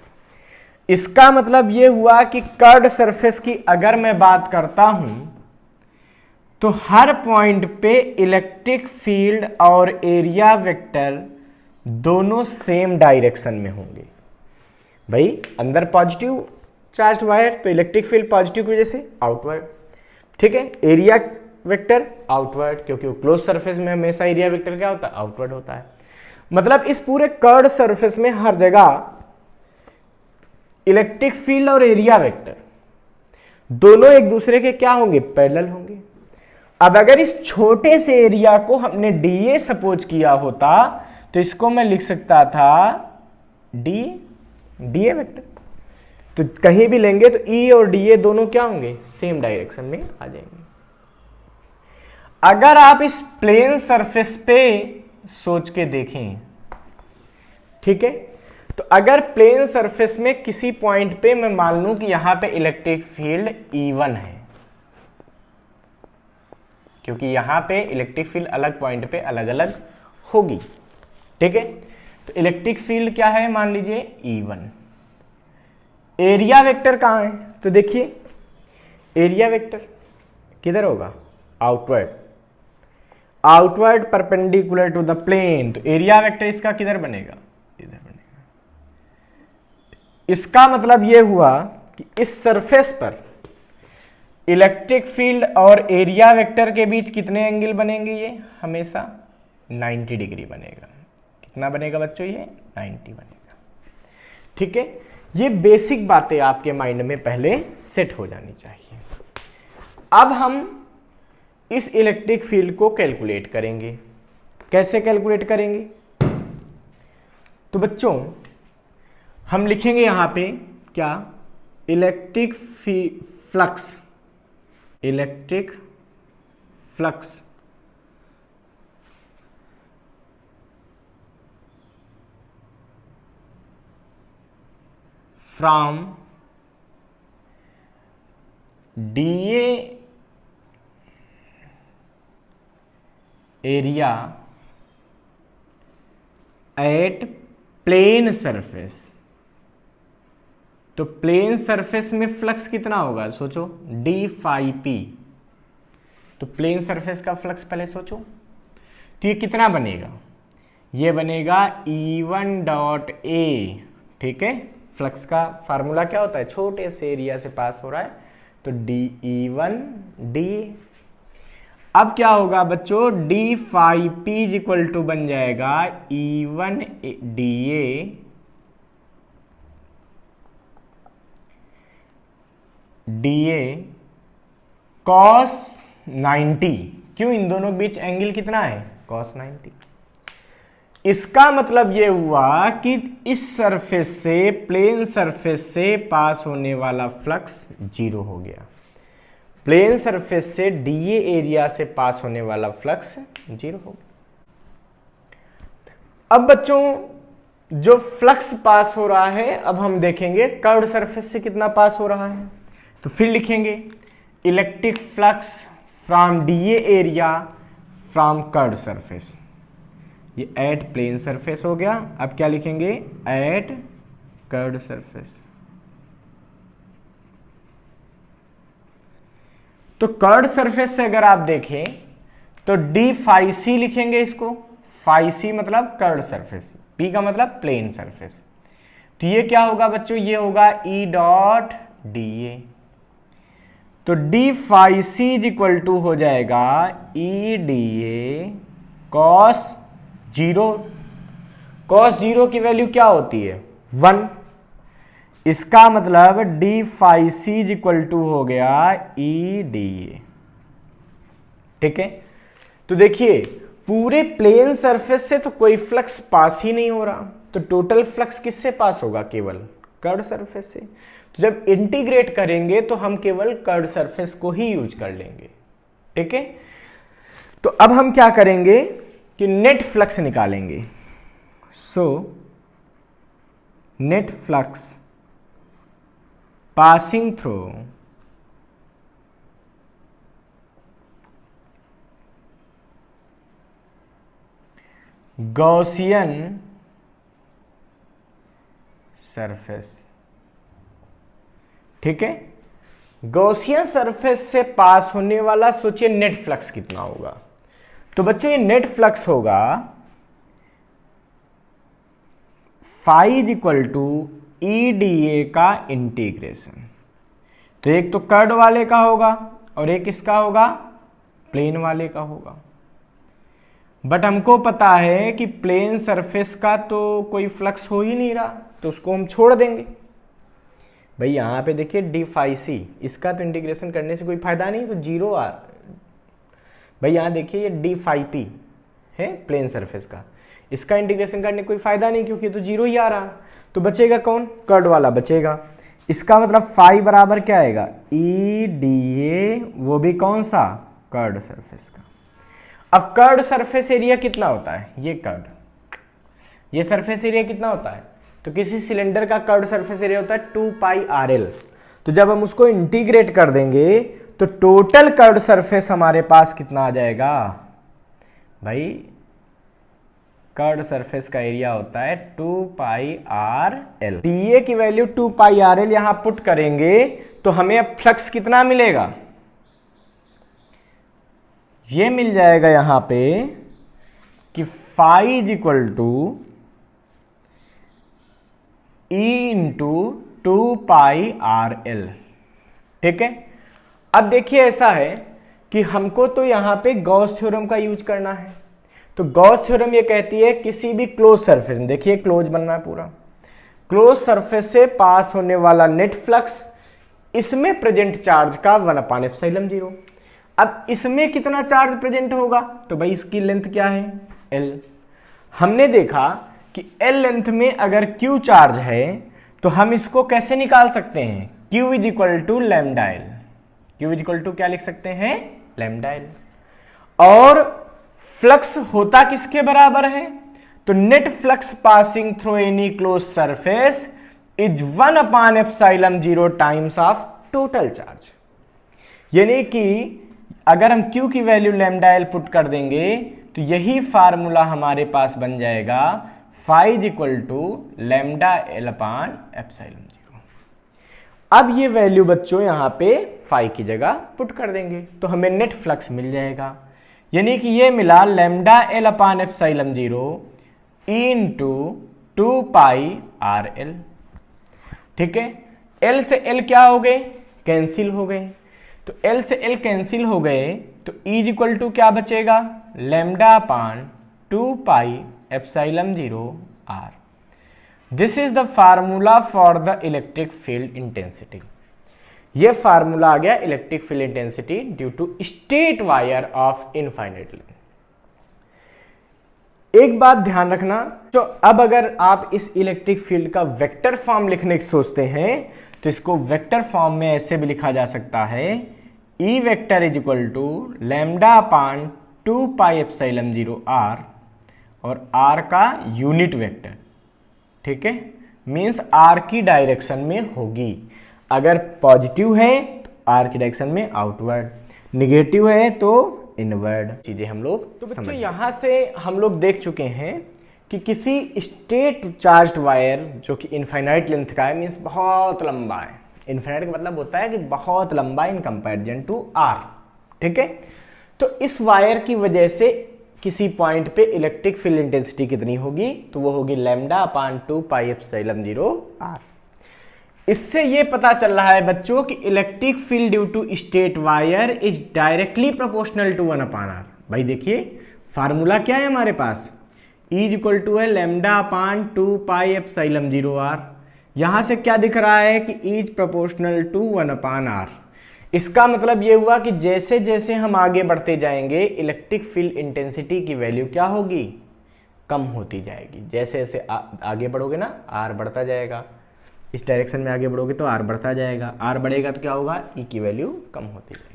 इसका मतलब ये हुआ कि कर्ड सरफेस की अगर मैं बात करता हूं तो हर पॉइंट पे इलेक्ट्रिक फील्ड और एरिया वेक्टर दोनों सेम डायरेक्शन में होंगे। भाई अंदर पॉजिटिव चार्ज वायर तो इलेक्ट्रिक फील्ड पॉजिटिव की वजह से आउटवर्ड, ठीक है, एरिया वेक्टर आउटवर्ड, क्योंकि क्लोज सरफेस में हमेशा एरिया वेक्टर क्या होता है? आउटवर्ड होता है। मतलब इस पूरे कर्ड सरफेस में हर जगह इलेक्ट्रिक फील्ड और एरिया वेक्टर दोनों एक दूसरे के क्या होंगे? पैरेलल होंगे। अब अगर इस छोटे से एरिया को हमने डीए सपोज किया होता तो इसको मैं लिख सकता था डीए वेक्टर। तो कहीं भी लेंगे तो ई और डीए दोनों क्या होंगे? सेम डायरेक्शन में आ जाएंगे। अगर आप इस प्लेन सरफेस पे सोच के देखें, ठीक है, तो अगर प्लेन सरफेस में किसी पॉइंट पे मैं मान लूं कि यहां पे इलेक्ट्रिक फील्ड E1 है, क्योंकि यहां पे इलेक्ट्रिक फील्ड अलग पॉइंट पे अलग अलग होगी, ठीक है, तो इलेक्ट्रिक फील्ड क्या है? मान लीजिए E1। एरिया वेक्टर कहां है? तो देखिए एरिया वेक्टर किधर होगा? Outward, outward perpendicular to the plane. तो एरिया वेक्टर इसका किधर बनेगा? इधर बनेगा। इसका मतलब यह हुआ कि इस सरफेस पर इलेक्ट्रिक फील्ड और एरिया वेक्टर के बीच कितने एंगल बनेंगे? ये हमेशा 90 डिग्री बनेगा। कितना बनेगा बच्चों? ये 90 बनेगा, ठीक है। ये बेसिक बातें आपके माइंड में पहले सेट हो जानी चाहिए। अब हम इस इलेक्ट्रिक फील्ड को कैलकुलेट करेंगे। कैसे कैलकुलेट करेंगे? तो बच्चों हम लिखेंगे यहां पे क्या? Electric flux, electric flux from D A area at plane surface. तो प्लेन सरफेस में फ्लक्स कितना होगा? सोचो, डी फाई पी। तो प्लेन सरफेस का फ्लक्स पहले सोचो, तो ये कितना बनेगा? ये बनेगा E1 डॉट ए, ठीक है। फ्लक्स का फार्मूला क्या होता है? छोटे से एरिया से पास हो रहा है, तो DE1 डी। अब क्या होगा बच्चों? D phi P equal to बन जाएगा E1 DA DA cos 90। क्यों? इन दोनों के बीच एंगल कितना है? cos 90। इसका मतलब यह हुआ कि इस सरफेस से, प्लेन सरफेस से पास होने वाला फ्लक्स जीरो हो गया। प्लेन सरफेस से डीए एरिया से पास होने वाला फ्लक्स जीरो हो गया। अब बच्चों जो फ्लक्स पास हो रहा है, अब हम देखेंगे कर्व्ड सरफेस से कितना पास हो रहा है। तो फिर लिखेंगे electric flux from D A area from curved surface. ये एट प्लेन सरफेस हो गया। अब क्या लिखेंगे? At curved surface. तो कर्व्ड सरफेस से अगर आप देखें तो डी फाई सी लिखेंगे इसको। फाई सी मतलब कर्व्ड सरफेस, पी का मतलब प्लेन सरफेस। तो ये क्या होगा बच्चों? ये होगा ई डॉट डी ए। तो D phi C is equal to हो जाएगा E D A cos zero. Cos zero की वैल्यू क्या होती है? 1। इसका मतलब D phi C is equal to हो गया ई डी ए, ठीक है। तो देखिए पूरे प्लेन सरफेस से तो कोई फ्लक्स पास ही नहीं हो रहा, तो टोटल फ्लक्स किससे पास होगा? केवल कर्व सरफेस से। तो जब इंटीग्रेट करेंगे तो हम केवल कर्व सरफेस को ही यूज कर लेंगे, ठीक है। तो अब हम क्या करेंगे कि नेट फ्लक्स निकालेंगे। So net flux passing through Gaussian surface, ठीक है। गॉसियन सरफेस से पास होने वाला सोचिए नेट फ्लक्स कितना होगा। तो बच्चों ये नेट फ्लक्स होगा phi is equal to EdA का इंटीग्रेशन। तो एक तो कर्ड वाले का होगा और एक इसका होगा प्लेन वाले का होगा। बट हमको पता है कि प्लेन सरफेस का तो कोई फ्लक्स हो ही नहीं रहा, तो उसको हम छोड़ देंगे। भाई यहाँ पे देखिए डी फाई सी, इसका तो इंटीग्रेशन करने से कोई फायदा नहीं, तो जीरो आ। भाई यहाँ देखिए ये डी फाई पी है प्लेन सरफेस का, इसका इंटीग्रेशन करने कोई फायदा नहीं क्योंकि तो जीरो ही आ रहा। तो बचेगा कौन? कर्ड वाला बचेगा। इसका मतलब फाई बराबर क्या आएगा? EdA, वो भी कौन सा? कर्ड सरफेस का। अब कर्ड सरफेस एरिया कितना होता है? ये कर्ड, ये सरफेस एरिया कितना होता है? तो किसी सिलेंडर का कर्ड सरफेस एरिया होता है 2πRL। तो जब हम उसको इंटीग्रेट कर देंगे तो टोटल कर्ड सरफेस हमारे पास कितना आ जाएगा? भाई कर्ड सरफेस का एरिया होता है 2πRL। DA की वैल्यू 2πRL यहां पुट करेंगे तो हमें अब फ्लक्स कितना मिलेगा? ये मिल जाएगा यहां पे कि phi is equal to E into 2πRL, ठीक है। अब देखिए ऐसा है कि हमको तो यहां पे गॉस थ्योरम का यूज करना है। तो गॉस थ्योरम ये कहती है किसी भी क्लोज सरफेस में, देखिए क्लोज बनना है पूरा, क्लोज सरफेस से पास होने वाला नेट फ्लक्स, इसमें प्रेजेंट चार्ज का 1/ε0। अब इसमें कितना चार्ज प्रेजेंट होगा? तो भाई इसकी लेंथ क्या है? L। हमने देखा कि L लेंथ में अगर Q चार्ज है तो हम इसको कैसे निकाल सकते हैं? Q is equal to lambda L। Q is equal to क्या लिख सकते हैं? Lambda L। और फ्लक्स होता किसके बराबर है? तो net flux passing through any close surface is 1/ε0 times of total charge. यानी कि अगर हम Q की वैल्यू लैम्डा L पुट कर देंगे तो यही फार्मूला हमारे पास बन जाएगा phi is equal to lambda L/ε0। अब ये वैल्यू बच्चों यहां पे फाई की जगह पुट कर देंगे तो हमें नेट फ्लक्स मिल जाएगा। यानी कि ये मिला लैम्डा L/ε0 इंटू 2πRL, ठीक है। L से L क्या हो गए? कैंसिल हो गए। तो L से L कैंसिल हो गए तो E इज इक्वल टू क्या बचेगा? λ/2πε0R। This is the formula for the electric field intensity. ये फार्मूला आ गया electric field intensity due to straight wire of infinite length. एक बात ध्यान रखना, तो अब अगर आप इस इलेक्ट्रिक फील्ड का वेक्टर फॉर्म लिखने की सोचते हैं तो इसको वेक्टर फॉर्म में ऐसे भी लिखा जा सकता है E vector is equal to λ/2πε0R और R का यूनिट वेक्टर, ठीक है, मींस R की डायरेक्शन में होगी। अगर पॉजिटिव है तो R की डायरेक्शन में आउटवर्ड, निगेटिव है तो इनवर्ड। चीजें हम लोग तो बच्चों यहां से हम लोग देख चुके हैं कि किसी स्ट्रेट चार्ज्ड वायर जो कि इनफाइनाइट लेंथ का है, मींस बहुत लंबा है। इनफाइनाइट का मतलब होता है कि बहुत लंबा इन कंपैरिजन टू R, ठीक है। तो इस वायर की वजह से किसी पॉइंट पे इलेक्ट्रिक फील्ड इंटेंसिटी कितनी होगी? तो वो होगी λ/2πε0R। इससे ये पता चल रहा है बच्चों कि electric field due to straight wire is directly proportional to 1/R। भाई देखिए फार्मूला क्या है हमारे पास? E इज इक्वल टू है λ/2πε0R। यहां से क्या दिख रहा है कि E is proportional to 1/R। इसका मतलब ये हुआ कि जैसे जैसे हम आगे बढ़ते जाएंगे इलेक्ट्रिक फील्ड इंटेंसिटी की वैल्यू क्या होगी? कम होती जाएगी। जैसे जैसे आगे बढ़ोगे ना R बढ़ता जाएगा। इस डायरेक्शन में आगे बढ़ोगे तो आर बढ़ता जाएगा, आर बढ़ेगा तो क्या होगा, ई की वैल्यू कम होती जाएगी।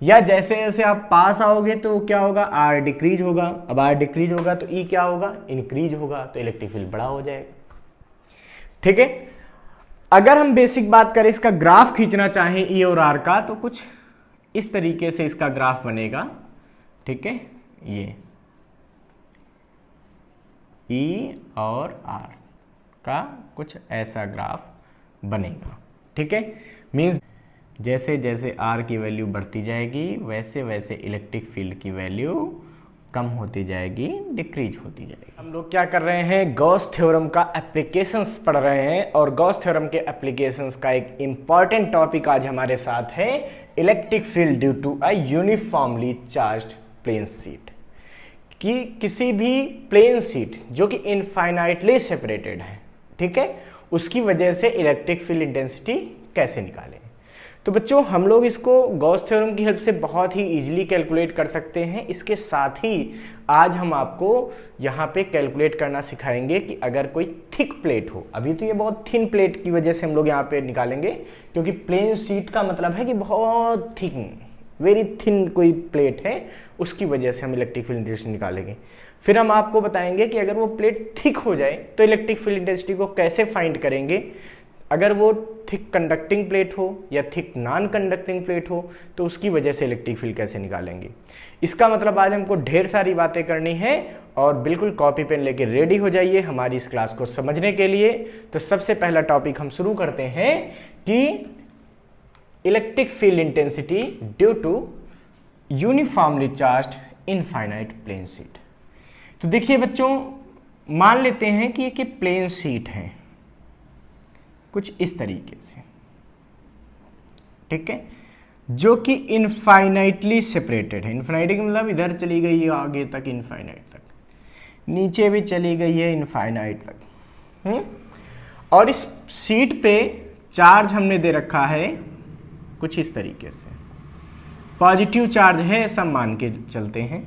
या जैसे जैसे आप पास आओगे तो क्या होगा, आर डिक्रीज होगा। अब आर डिक्रीज होगा तो ई क्या होगा, इंक्रीज होगा, तो इलेक्ट्रिक फील्ड बड़ा हो जाएगा। ठीक है, अगर हम बेसिक बात करें, इसका ग्राफ खींचना चाहें ई और आर का, तो कुछ इस तरीके से इसका ग्राफ बनेगा। ठीक है, ये ई और आर का कुछ ऐसा ग्राफ बनेगा। ठीक है, मीन्स जैसे जैसे आर की वैल्यू बढ़ती जाएगी वैसे वैसे इलेक्ट्रिक फील्ड की वैल्यू कम होती जाएगी, डिक्रीज होती जाएगी। हम लोग क्या कर रहे हैं, गॉस थ्योरम का एप्लीकेशंस पढ़ रहे हैं, और गॉस थ्योरम के एप्लीकेशंस का एक इंपॉर्टेंट टॉपिक आज हमारे साथ है, electric field due to a uniformly charged plane sheet. कि किसी भी प्लेन शीट जो कि इनफाइनाइटली सेपरेटेड है, ठीक है, उसकी वजह से इलेक्ट्रिक फील्ड इंटेंसिटी कैसे निकालें। तो बच्चों हम लोग इसको गॉस थ्योरम की हेल्प से बहुत ही इजीली कैलकुलेट कर सकते हैं। इसके साथ ही आज हम आपको यहाँ पे कैलकुलेट करना सिखाएंगे कि अगर कोई थिक प्लेट हो, अभी तो ये बहुत थिन प्लेट की वजह से हम लोग यहाँ पे निकालेंगे, क्योंकि प्लेन शीट का मतलब है कि बहुत थिन, वेरी थिन कोई प्लेट है, उसकी वजह से हम इलेक्ट्रिक फील्ड इंटेंसिटी निकालेंगे। फिर हम आपको बताएंगे कि अगर वो प्लेट थिक हो जाए तो इलेक्ट्रिक फील्ड इंटेंसिटी को कैसे फाइंड करेंगे। अगर वो थिक कंडक्टिंग प्लेट हो या थिक नॉन कंडक्टिंग प्लेट हो तो उसकी वजह से इलेक्ट्रिक फील्ड कैसे निकालेंगे। इसका मतलब आज हमको ढेर सारी बातें करनी है, और बिल्कुल कॉपी पेन लेके रेडी हो जाइए हमारी इस क्लास को समझने के लिए। तो सबसे पहला टॉपिक हम शुरू करते हैं कि electric field intensity due to uniformly charged infinite plane sheet. तो देखिए बच्चों, मान लेते हैं कि एक प्लेन शीट है कुछ इस तरीके से, ठीक है, जो कि इनफाइनाइटली सेपरेटेड है। इनफाइनाइट मतलब इधर चली गई है आगे तक, इनफाइनाइट तक, नीचे भी चली गई है इनफाइनाइट तक। और इस शीट पे चार्ज हमने दे रखा है कुछ इस तरीके से, पॉजिटिव चार्ज है ऐसा मान के चलते हैं,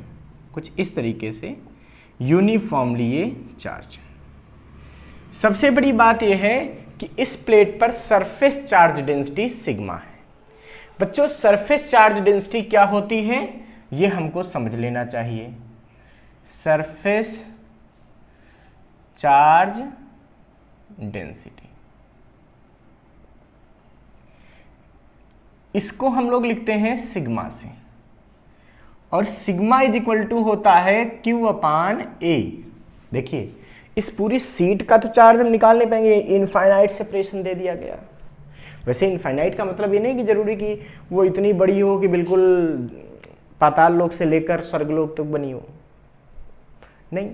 कुछ इस तरीके से यूनिफॉर्मली ये चार्ज। सबसे बड़ी बात यह है कि इस प्लेट पर सरफेस चार्ज डेंसिटी सिग्मा है। बच्चों सरफेस चार्ज डेंसिटी क्या होती है ये हमको समझ लेना चाहिए। सरफेस चार्ज डेंसिटी, इसको हम लोग लिखते हैं सिग्मा से, और सिग्मा इज इक्वल टू होता है क्यू अपान ए। देखिए इस पूरी सीट का तो चार्ज हम निकाल नहीं पाएंगे, इनफाइनाइट सेपरेशन दे दिया गया। वैसे इनफाइनाइट का मतलब ये नहीं कि जरूरी कि वो इतनी बड़ी हो कि बिल्कुल पाताल लोक से लेकर स्वर्गलोक तक बनी हो, नहीं।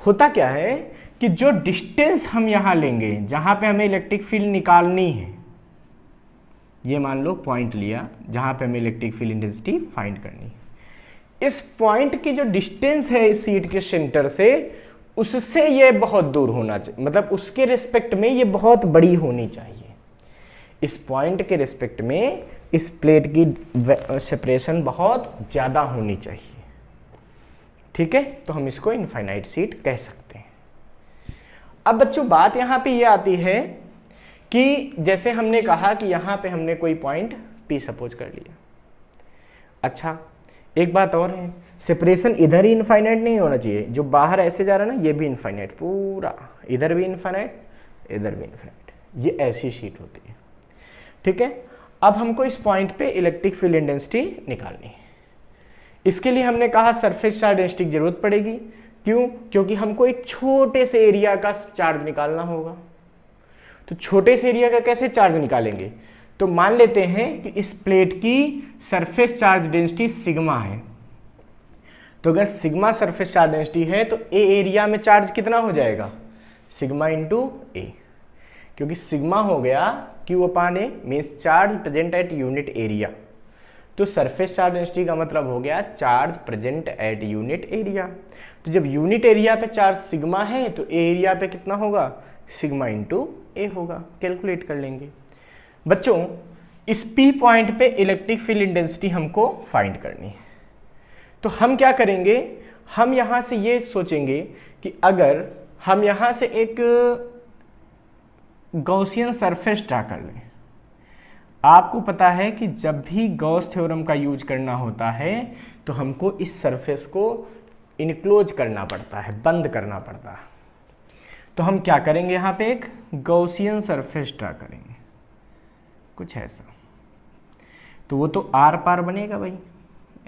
होता क्या है कि जो डिस्टेंस हम यहां लेंगे जहां पे हमें इलेक्ट्रिक फील्ड निकालनी है, ये मान लो पॉइंट लिया जहां पे हमें इलेक्ट्रिक फील्ड इंटेंसिटी फाइंड करनी है, इस पॉइंट की जो डिस्टेंस है इस सीट के सेंटर से, उससे ये बहुत दूर होना चाहिए, मतलब उसके रिस्पेक्ट में ये बहुत बड़ी होनी चाहिए। इस पॉइंट के रिस्पेक्ट में इस प्लेट की सेपरेशन बहुत ज्यादा होनी चाहिए, ठीक है, तो हम इसको इनफाइनाइट सीट कह सकते हैं। अब बच्चों बात यहां पे ये आती है कि जैसे हमने कहा कि यहां पे हमने कोई पॉइंट P सपोज कर लिया। अच्छा एक बात और है, सेपरेशन इधर ही इनफाइनाइट नहीं होना चाहिए, जो बाहर ऐसे जा रहा है ना ये भी इनफाइनाइट, पूरा इधर भी इनफाइनाइट इधर भी इनफाइनाइट, ये ऐसी शीट होती है, ठीक है। अब हमको इस पॉइंट पे इलेक्ट्रिक फील्ड इंटेंसिटी निकालनी है। इसके लिए हमने कहा सरफेस चार्ज डेंसिटी की जरूरत पड़ेगी। क्यों? क्योंकि हमको एक छोटे से एरिया का चार्ज निकालना होगा। तो छोटे से एरिया का कैसे चार्ज निकालेंगे? तो मान लेते हैं कि इस प्लेट की सरफेस चार्ज डेंसिटी सिग्मा है, तो अगर सिग्मा सरफेस चार्ज डेंसिटी है तो ए एरिया में चार्ज कितना हो जाएगा? सिग्मा इंटू ए, क्योंकि सिग्मा हो गया Q upon A, means charge present at unit area. तो सरफेस चार्ज डेंसिटी का मतलब हो गया charge present at unit area. तो जब यूनिट एरिया पे चार्ज सिग्मा है तो ए एरिया पे कितना होगा? सिग्मा इंटू ए होगा। कैलकुलेट कर लेंगे। बच्चों इस P पॉइंट पे इलेक्ट्रिक फील्ड इंटेंसिटी हमको फाइंड करनी है। तो हम क्या करेंगे, हम यहां से ये सोचेंगे कि अगर हम यहां से एक गॉसियन सरफेस ड्रा कर लें। आपको पता है कि जब भी गॉस थ्योरम का यूज करना होता है तो हमको इस सरफेस को इनक्लोज करना पड़ता है, बंद करना पड़ता है। तो हम क्या करेंगे, यहाँ पे एक गॉसियन सरफेस ड्रा करेंगे, कुछ ऐसा। तो वो तो आर पार बनेगा भाई,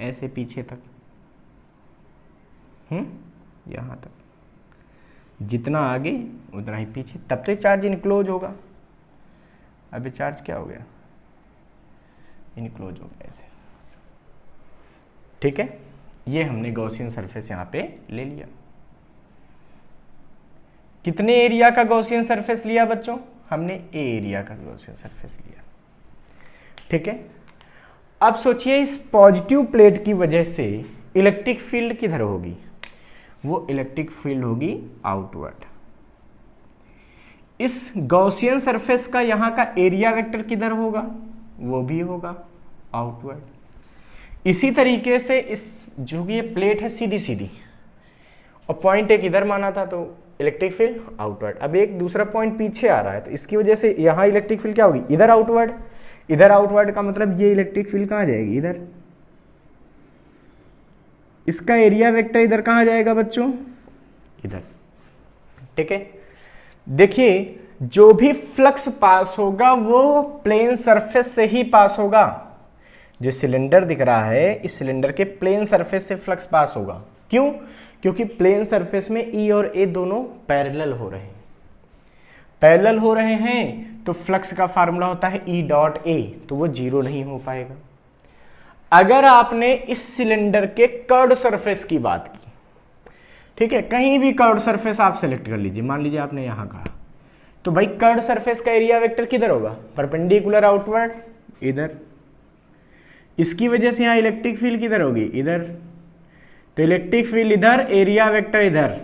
ऐसे पीछे तक, यहाँ तक, जितना आगे उतना ही पीछे, तब तो चार्ज इनक्लोज होगा। अब ये चार्ज क्या हो गया, इनक्लोज हो गया ऐसे। ठीक है, ये हमने गॉसियन सरफेस यहाँ पे ले लिया। कितने एरिया का गॉसियन सरफेस लिया बच्चों, हमने ए एरिया का गॉसियन सरफेस लिया। ठीक है, अब सोचिए इस पॉजिटिव प्लेट की वजह से इलेक्ट्रिक फील्ड किधर होगी, वो इलेक्ट्रिक फील्ड होगी आउटवर्ड। इस गॉसियन सरफेस का यहां का एरिया वेक्टर किधर होगा, वो भी होगा आउटवर्ड। इसी तरीके से इस जो ये प्लेट है सीधी सीधी और पॉइंट एक इधर माना था, तो इलेक्ट्रिक फील्ड आउटवर्ड। अब एक दूसरा पॉइंट पीछे आ रहा है, तो इसकी वजह से यहां इलेक्ट्रिक फील्ड क्या होगी, इधर आउटवर्ड। इधर आउटवर्ड का मतलब ये इलेक्ट्रिक फील्ड कहां जाएगी, इधर। इसका एरिया वेक्टर इधर कहां जाएगा बच्चों, इधर। ठीक है, देखिए जो भी फ्लक्स पास होगा वो प्लेन सरफेस से ही पास होगा। जो सिलेंडर दिख रहा है, इस सिलेंडर के प्लेन सरफेस से फ्लक्स पास होगा। क्यों, क्योंकि प्लेन सरफेस में ई और ए दोनों पैरेलल हो रहे हैं। पैरेलल हो रहे हैं तो फ्लक्स का फार्मूला होता है ई डॉट ए, तो वो जीरो नहीं हो पाएगा। अगर आपने इस सिलेंडर के कर्व्ड सरफेस की बात की, ठीक है, कहीं भी कर्व्ड सरफेस आप सेलेक्ट कर लीजिए, मान लीजिए आपने यहां कहा, तो भाई कर्व्ड सरफेस का एरिया वेक्टर किधर होगा, परपेंडिकुलर आउटवर्ड, इधर। इसकी वजह से यहां इलेक्ट्रिक फील्ड किधर होगी, इधर। तो इलेक्ट्रिक फील्ड इधर, एरिया वेक्टर इधर।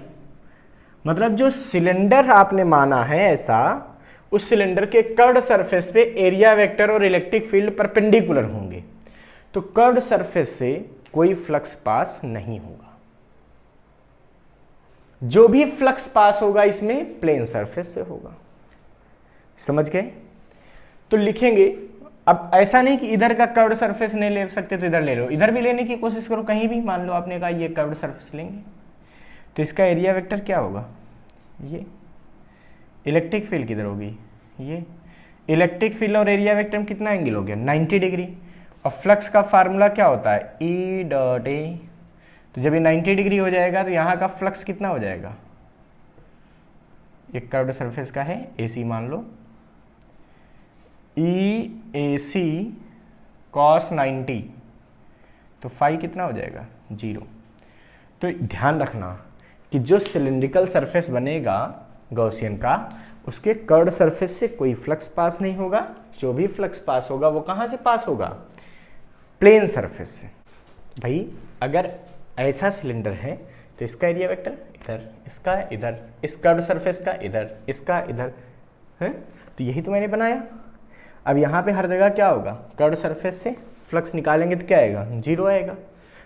मतलब जो सिलेंडर आपने माना है ऐसा, उस सिलेंडर के कर्व्ड सरफेस पे एरिया वेक्टर और इलेक्ट्रिक फील्ड परपेंडिकुलर होंगे, तो कर्व्ड सरफेस से कोई फ्लक्स पास नहीं होगा। जो भी फ्लक्स पास होगा इसमें प्लेन सरफेस से होगा। समझ गए? तो लिखेंगे, अब ऐसा नहीं कि इधर का कर्व्ड सरफेस नहीं ले सकते तो इधर ले लो, इधर भी लेने की कोशिश करो। कहीं भी मान लो आपने कहा ये कर्व्ड सरफेस लेंगे, तो इसका एरिया वेक्टर क्या होगा, ये। इलेक्ट्रिक फील्ड किधर होगी, ये। इलेक्ट्रिक फील्ड और एरिया वेक्टर में कितना एंगल हो गया, 90 डिग्री। और फ्लक्स का फार्मूला क्या होता है, ई डॉट ए। तो जब ये 90 डिग्री हो जाएगा तो यहाँ का फ्लक्स कितना हो जाएगा, एक कर्व्ड सरफेस का है, AC मान लो, ई ए सी कॉस 90, तो फाई कितना हो जाएगा, 0। तो ध्यान रखना कि जो सिलिंड्रिकल सरफेस बनेगा गॉसियन का, उसके कर्व्ड सरफेस से कोई फ्लक्स पास नहीं होगा। जो भी फ्लक्स पास होगा वो कहाँ से पास होगा, प्लेन सरफेस से। भाई अगर ऐसा सिलेंडर है तो इसका एरिया वेक्टर इधर, इसका इधर, इस कर्व्ड सरफेस का इधर, इसका इधर है, तो यही तो मैंने बनाया। अब यहाँ पे हर जगह क्या होगा, कर्व्ड सरफेस से फ्लक्स निकालेंगे तो क्या आएगा, 0 आएगा।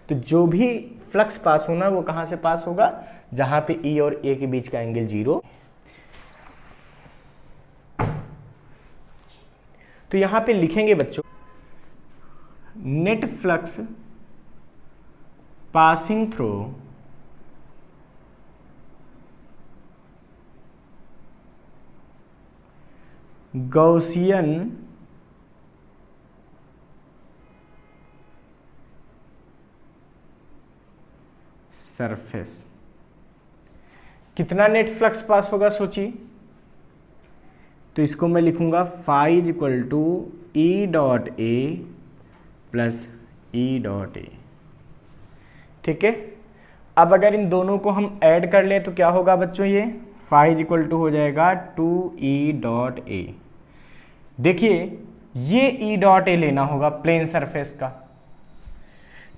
तो जो भी फ्लक्स पास होना वो कहाँ से पास होगा, जहाँ पे E और A के बीच का एंगल 0। तो यहाँ पे लिखेंगे बच्चों, net flux passing through Gaussian surface. कितना नेट फ्लक्स पास होगा सोचिए, तो इसको मैं लिखूंगा phi is equal to E dot A plus E dot A. ठीक है, अब अगर इन दोनों को हम ऐड कर लें तो क्या होगा बच्चों, ये फाई इक्वल टू हो जाएगा 2E डॉट ए। देखिए ये E डॉट ए लेना होगा प्लेन सरफेस का,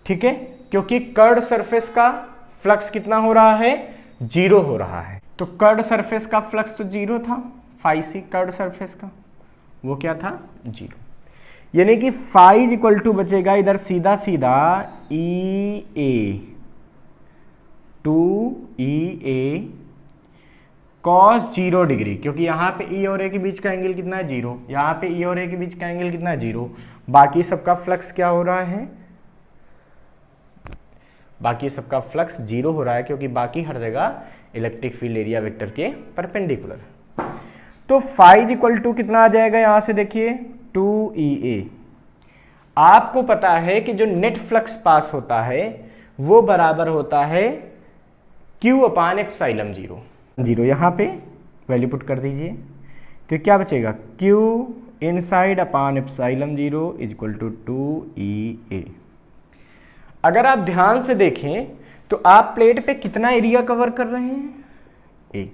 ठीक है, क्योंकि कर्व्ड सरफेस का फ्लक्स कितना हो रहा है, 0 हो रहा है। तो कर्व्ड सरफेस का फ्लक्स तो 0 था, फाई सी कर्व्ड सरफेस का वो क्या था, 0। यानी कि फाई इक्वल टू बचेगा इधर सीधा सीधा E A 2E A cos 0 degree, क्योंकि यहाँ पे E और A के बीच का एंगल कितना है 0, यहाँ पे E और A के बीच का एंगल कितना है 0, बाकी सबका फ्लक्स क्या हो रहा है, बाकी सबका फ्लक्स 0 हो रहा है, क्योंकि बाकी हर जगह इलेक्ट्रिक फील्ड एरिया वेक्टर के परपेंडिकुलर। तो फाई इक्वल टू कितना आ जाएगा, यहां से देखिए 2EA। आपको पता है कि जो नेट फ्लक्स पास होता है वो बराबर होता है Q अपान एप्सिलॉन 0। यहां पे वैल्यू पुट कर दीजिए, तो क्या बचेगा, Q inside upon epsilon 0 is equal to 2EA। अगर आप ध्यान से देखें तो आप प्लेट पे कितना एरिया कवर कर रहे हैं, A।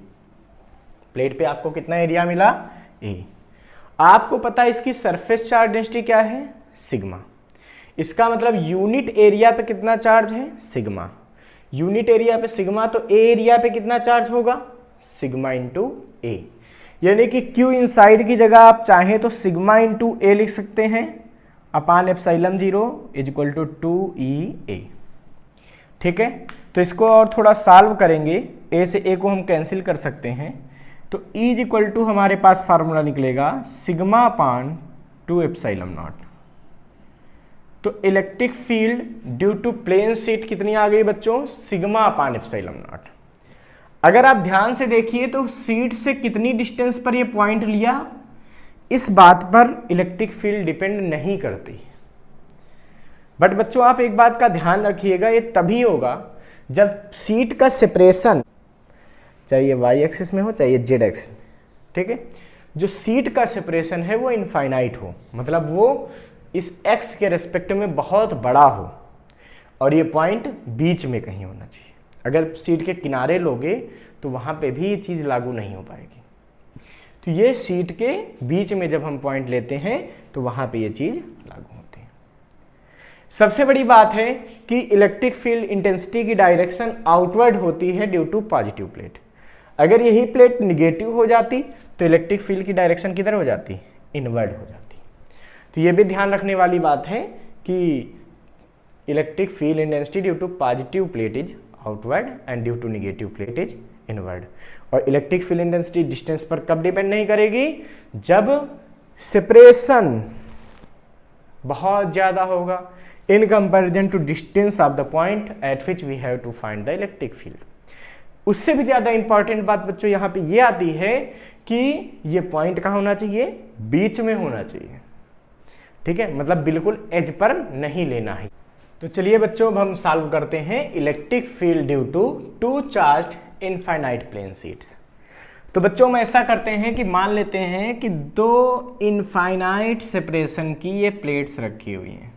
प्लेट पे आपको कितना एरिया मिला, A। आपको पता है इसकी सरफेस चार्ज डेंसिटी क्या है, सिग्मा। इसका मतलब यूनिट एरिया पे कितना चार्ज है, सिग्मा। यूनिट एरिया पे सिग्मा, तो ए एरिया पे कितना चार्ज होगा, सिग्मा इंटू ए। यानी कि Q इनसाइड की जगह आप चाहें तो सिग्मा इंटू ए लिख सकते हैं upon epsilon 0 is equal to 2EA। ठीक है, तो इसको और थोड़ा सॉल्व करेंगे, ए से ए को हम कैंसिल कर सकते हैं, तो E इज इक्वल टू हमारे पास फार्मूला निकलेगा सिग्मा अपान 2 एप्सिलॉन नॉट। तो electric field due to plane sheet कितनी आ गई बच्चों, सिग्मा अपान एप्सिलॉन नॉट। अगर आप ध्यान से देखिए तो शीट से कितनी डिस्टेंस पर ये पॉइंट लिया, इस बात पर इलेक्ट्रिक फील्ड डिपेंड नहीं करती। बट बच्चों आप एक बात का ध्यान रखिएगा, ये तभी होगा जब शीट का सेपरेशन, चाहे ये वाई एक्सिस में हो चाहे ये जेड एक्सिस, ठीक है, जो शीट का सेपरेशन है वो इनफाइनाइट हो, मतलब वो इस एक्स के रेस्पेक्ट में बहुत बड़ा हो और ये पॉइंट बीच में कहीं होना चाहिए। अगर शीट के किनारे लोगे तो वहाँ पे भी ये चीज़ लागू नहीं हो पाएगी। तो ये शीट के बीच में जब हम पॉइंट लेते हैं तो वहाँ पे ये चीज़ लागू होती है। सबसे बड़ी बात है कि इलेक्ट्रिक फील्ड इंटेंसिटी की डायरेक्शन आउटवर्ड होती है ड्यू टू पॉजिटिव प्लेट। अगर यही प्लेट निगेटिव हो जाती तो इलेक्ट्रिक फील्ड की डायरेक्शन किधर हो जाती, इनवर्ड हो जाती। तो ये भी ध्यान रखने वाली बात है कि electric field intensity due to positive plate is outward and due to negative plate is inward. और इलेक्ट्रिक फील्ड इंटेंसिटी डिस्टेंस पर कब डिपेंड नहीं करेगी, जब सेपरेशन बहुत ज्यादा होगा in comparison to distance of the point at which we have to find the electric field. उससे भी ज्यादा इंपॉर्टेंट बात बच्चों यहाँ पे ये आती है कि ये पॉइंट कहाँ होना चाहिए, बीच में होना चाहिए। ठीक है, मतलब बिल्कुल एज पर नहीं लेना है। तो चलिए बच्चों अब हम सॉल्व करते हैं electric field due to two charged infinite plane sheets. तो बच्चों हम ऐसा करते हैं कि मान लेते हैं कि दो इनफाइनाइट सेपरेशन की ये प्लेट्स रखी हुई हैं।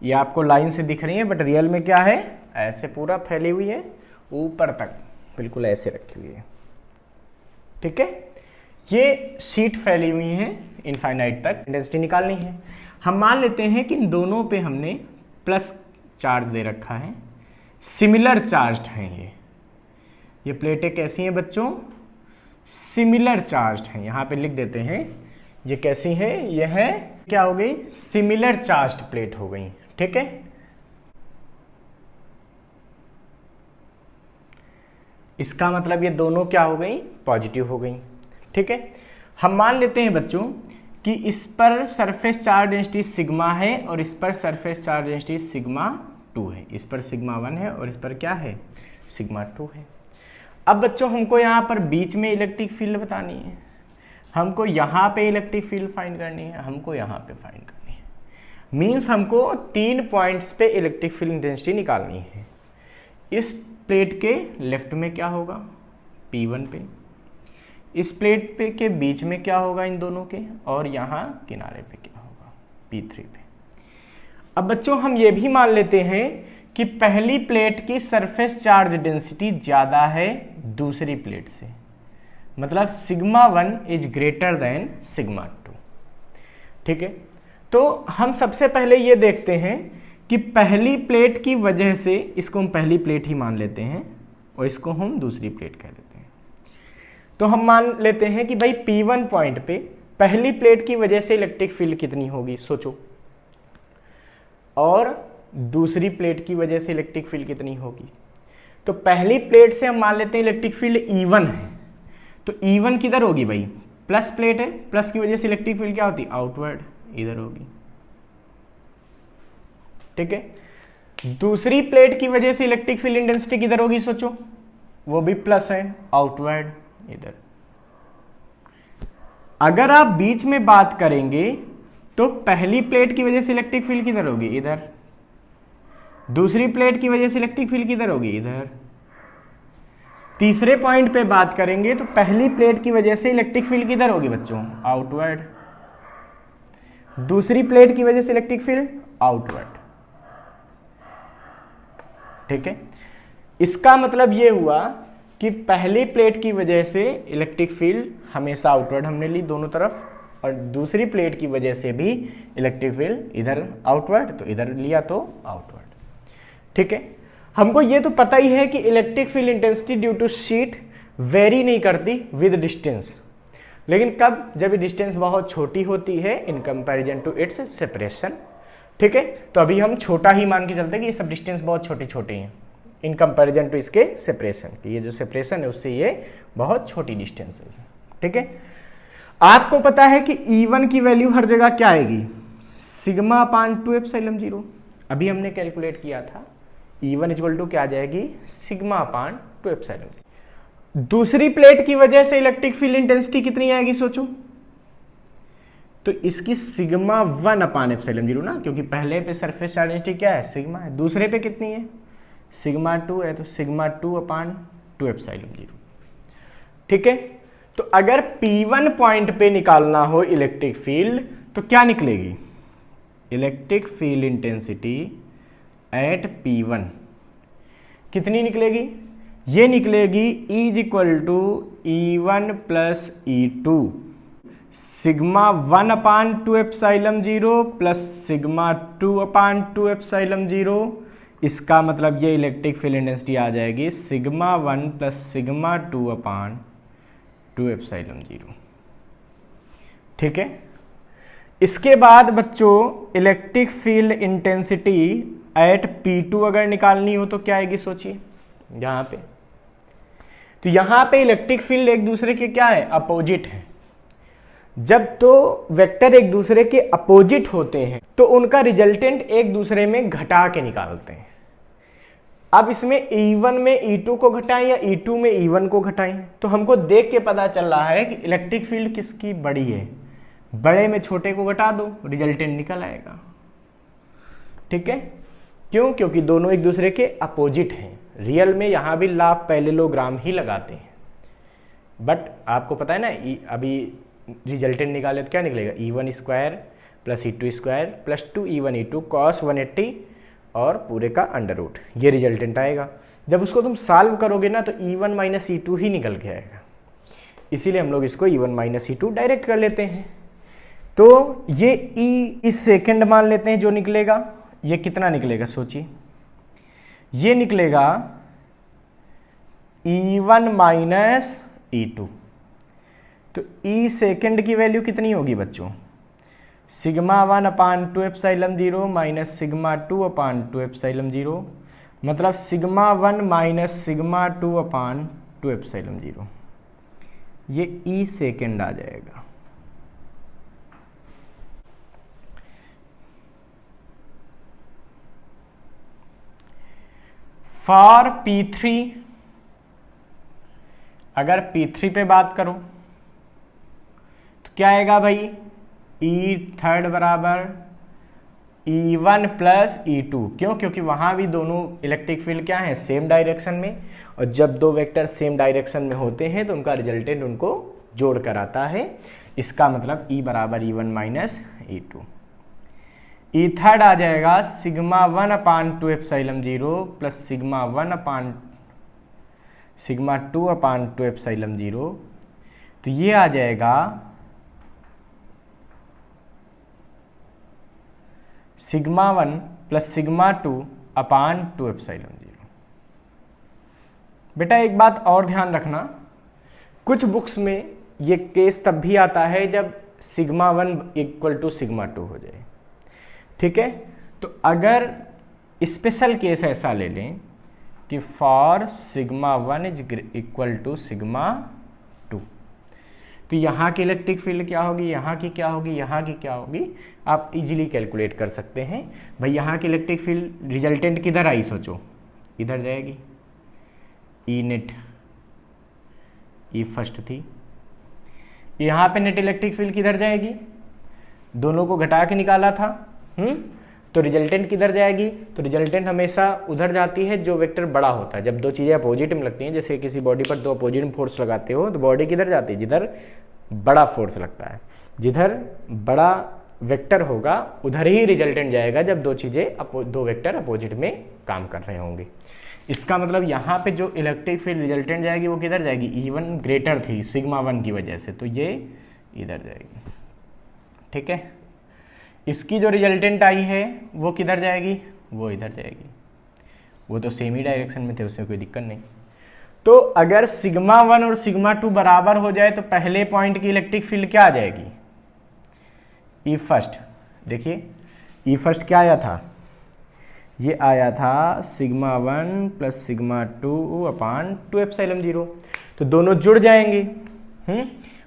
ये आपको लाइन से दिख रही है बट रियल में क्या है, ऐसे पूरा फैली हुई है, ऊपर तक बिल्कुल ऐसे रखी हुई है। ठीक है, ये शीट फैली हुई है इनफाइनाइट तक, इंटेंसिटी निकालनी है। हम मान लेते हैं कि इन दोनों पे हमने प्लस चार्ज दे रखा है, सिमिलर चार्ज्ड हैं ये प्लेटें कैसी हैं बच्चों, सिमिलर चार्ज्ड हैं। यहां पे लिख देते हैं ये कैसी है, ये है क्या हो गई, सिमिलर चार्ज्ड प्लेट हो गई। ठीक है, इसका मतलब ये दोनों क्या हो गई, पॉजिटिव हो गई। ठीक है, हम मान लेते हैं बच्चों कि इस पर सरफेस चार्ज डेंसिटी सिग्मा है और इस पर सरफेस चार्ज डेंसिटी सिग्मा 2 है। इस पर सिग्मा 1 है और इस पर क्या है, सिग्मा 2 है। अब बच्चों हमको यहाँ पर बीच में इलेक्ट्रिक फील्ड बतानी है, हमको यहाँ पे इलेक्ट्रिक फील्ड फाइंड करनी है, हमको यहाँ पे फाइंड करनी है। मीन्स हमको 3 पॉइंट्स पे इलेक्ट्रिक फील्ड इंटेंसिटी निकालनी है। इस प्लेट के लेफ्ट में क्या होगा, P1 पे, इस प्लेट पे के बीच में क्या होगा इन दोनों के, और यहाँ किनारे पे क्या होगा, P3 पे। अब बच्चों हम ये भी मान लेते हैं कि पहली प्लेट की सरफेस चार्ज डेंसिटी ज़्यादा है दूसरी प्लेट से, मतलब sigma 1 is greater than sigma 2। ठीक है, तो हम सबसे पहले ये देखते हैं कि पहली प्लेट की वजह से, इसको हम पहली प्लेट ही मान लेते हैं और इसको हम दूसरी प्लेट कह देते हैं। तो हम मान लेते हैं कि भाई P1 पॉइंट पे पहली प्लेट की वजह से इलेक्ट्रिक फील्ड कितनी होगी, सोचो, और दूसरी प्लेट की वजह से इलेक्ट्रिक फील्ड कितनी होगी। तो पहली प्लेट से हम मान लेते हैं इलेक्ट्रिक फील्ड E1 है, तो E1 किधर होगी भाई, प्लस प्लेट है, प्लस की वजह से इलेक्ट्रिक फील्ड क्या होती, आउटवर्ड इधर होगी। ठीक है, दूसरी प्लेट की वजह से इलेक्ट्रिक फील्ड इंटेंसिटी किधर होगी, सोचो, वो भी प्लस है, आउटवर्ड इधर। अगर आप बीच में बात करेंगे तो पहली प्लेट की वजह से इलेक्ट्रिक फील्ड किधर होगी, इधर। दूसरी प्लेट की वजह से इलेक्ट्रिक फील्ड किधर होगी, इधर। तीसरे पॉइंट पे बात करेंगे तो पहली प्लेट की वजह से इलेक्ट्रिक फील्ड किधर होगी बच्चों, आउटवर्ड। दूसरी प्लेट की वजह से इलेक्ट्रिक फील्ड आउटवर्ड। ठीक है, इसका मतलब ये हुआ कि पहली प्लेट की वजह से इलेक्ट्रिक फील्ड हमेशा आउटवर्ड हमने ली दोनों तरफ, और दूसरी प्लेट की वजह से भी इलेक्ट्रिक फील्ड इधर आउटवर्ड, तो इधर लिया तो आउटवर्ड। ठीक है, हमको ये तो पता ही है कि electric field intensity due to sheet vary नहीं करती विद डिस्टेंस, लेकिन कब, जब डिस्टेंस बहुत छोटी होती है in comparison to its separation. ठीक है, तो अभी हम छोटा ही मान के चलते हैं कि ये सब डिस्टेंस बहुत छोटे छोटे हैं इन कंपैरिजन टू इसके सेपरेशन, कि ये जो सेपरेशन है उससे ये बहुत छोटी डिस्टेंस है। ठीक है, आपको पता है कि E1 की वैल्यू हर जगह क्या आएगी, सिग्मा अपान 2 एप्सिलॉन 0। अभी हमने कैलकुलेट किया था, E1 इक्वल टू क्या आ जाएगी, सिग्मा अपान 2 एप्सिलॉन 0। दूसरी प्लेट की वजह से इलेक्ट्रिक फील्ड इंटेंसिटी कितनी आएगी सोचो, तो इसकी सिग्मा 1 अपान एप्सिलॉन 0 ना, क्योंकि पहले पे सरफेस चार्ज डेंसिटी क्या है, सिग्मा है, दूसरे पे कितनी है, सिग्मा 2 है, तो सिग्मा 2 अपान 2 एप्सिलॉन 0। ठीक है, तो अगर P1 पॉइंट पे निकालना हो इलेक्ट्रिक फील्ड तो क्या निकलेगी, electric field intensity at P1 कितनी निकलेगी, ये निकलेगी E equal to E1 plus E2 sigma 1 upon 2 epsilon 0 plus sigma 2 upon 2 epsilon 0। इसका मतलब ये इलेक्ट्रिक फील्ड इंटेंसिटी आ जाएगी sigma 1 plus sigma 2 upon 2 epsilon 0। ठीक है, इसके बाद बच्चों electric field intensity at P2 अगर निकालनी हो तो क्या आएगी, सोचिए यहां पे, तो यहां पे इलेक्ट्रिक फील्ड एक दूसरे के क्या है, अपोजिट है। जब तो वेक्टर एक दूसरे के अपोजिट होते हैं तो उनका रिजल्टेंट एक दूसरे में घटा के निकालते हैं। अब इसमें E1 में E2 को घटाएं या E2 में E1 को घटाएं, तो हमको देख के पता चल रहा है कि इलेक्ट्रिक फील्ड किसकी बड़ी है, बड़े में छोटे को घटा दो, रिजल्टेंट निकल आएगा। ठीक है, क्यों, क्योंकि दोनों एक दूसरे के अपोजिट हैं। रियल में यहां भी लाभ पैरेललोग्राम ही लगाते हैं, बट आपको पता है ना, अभी रिजल्टेंट निकाले तो क्या निकलेगा, E1 square plus E2 square plus 2E1 E2 cos 180 और पूरे का अंडर रूट, ये रिजल्टेंट आएगा। जब उसको तुम सॉल्व करोगे ना तो E1 माइनस E2 ही निकल के आएगा, इसीलिए हम लोग इसको E1 माइनस E2 डायरेक्ट कर लेते हैं। तो ये E इस सेकेंड मान लेते हैं जो निकलेगा, ये कितना निकलेगा सोचिए, ये निकलेगा E1 माइनस E2। तो E सेकेंड की वैल्यू कितनी होगी बच्चों, sigma 1 upon 2 epsilon 0 minus sigma 2 upon 2 epsilon 0, मतलब sigma 1 minus sigma 2 upon 2 epsilon 0, ये E सेकेंड आ जाएगा। फॉर P3, अगर P3 पे बात करो तो क्या आएगा भाई, E थर्ड बराबर E1 प्लस E2। क्यों, क्योंकि वहां भी दोनों इलेक्ट्रिक फील्ड क्या है, सेम डायरेक्शन में, और जब दो वेक्टर सेम डायरेक्शन में होते हैं तो उनका रिजल्टेंट उनको जोड़ कर आता है। इसका मतलब E बराबर E1 minus E2। E third आ जाएगा sigma 1 upon 2 epsilon 0 plus sigma 1 अपान सिग्मा 2 अपान 2 एप्सिलॉन 0, तो ये आ जाएगा sigma 1 plus sigma 2 upon 2 epsilon 0। बेटा एक बात और ध्यान रखना, कुछ बुक्स में ये केस तब भी आता है जब सिग्मा 1 इक्वल टू सिग्मा 2 हो जाए। ठीक है, तो अगर स्पेशल केस ऐसा ले लें कि for sigma 1 is equal to sigma 2, तो यहाँ की इलेक्ट्रिक फील्ड क्या होगी, यहाँ की क्या होगी, यहाँ की क्या होगी, आप इजीली कैलकुलेट कर सकते हैं। भाई यहाँ की इलेक्ट्रिक फील्ड रिजल्टेंट किधर आई, सोचो इधर जाएगी, ई नेट, ई फर्स्ट थी। यहाँ पे नेट इलेक्ट्रिक फील्ड किधर जाएगी, दोनों को घटा के निकाला था, तो रिजल्टेंट किधर जाएगी, तो रिजल्टेंट हमेशा उधर जाती है जो वेक्टर बड़ा होता है। जब दो चीज़ें अपोजिट में लगती हैं, जैसे किसी बॉडी पर दो अपोजिट में फोर्स लगाते हो, तो बॉडी किधर जाती है, जिधर बड़ा फोर्स लगता है, जिधर बड़ा वेक्टर होगा उधर ही रिजल्टेंट जाएगा, जब दो चीज़ें दो वेक्टर अपोजिट में काम कर रहे होंगे। इसका मतलब यहाँ पे जो इलेक्ट्रिक फील्ड रिजल्टेंट जाएगी वो किधर जाएगी, E1 ग्रेटर थी सिग्मा 1 की वजह से, तो ये इधर जाएगी। ठीक है, इसकी जो रिजल्टेंट आई है वो किधर जाएगी, वो इधर जाएगी। वो तो सेम ही डायरेक्शन में थे, उसमें कोई दिक्कत नहीं। तो अगर सिग्मा 1 और सिग्मा 2 बराबर हो जाए तो पहले पॉइंट की इलेक्ट्रिक फील्ड क्या आ जाएगी, ई फर्स्ट। देखिए ई फर्स्ट क्या आया था, ये आया था sigma 1 plus sigma 2 upon 2 epsilon 0। तो दोनों जुड़ जाएंगे।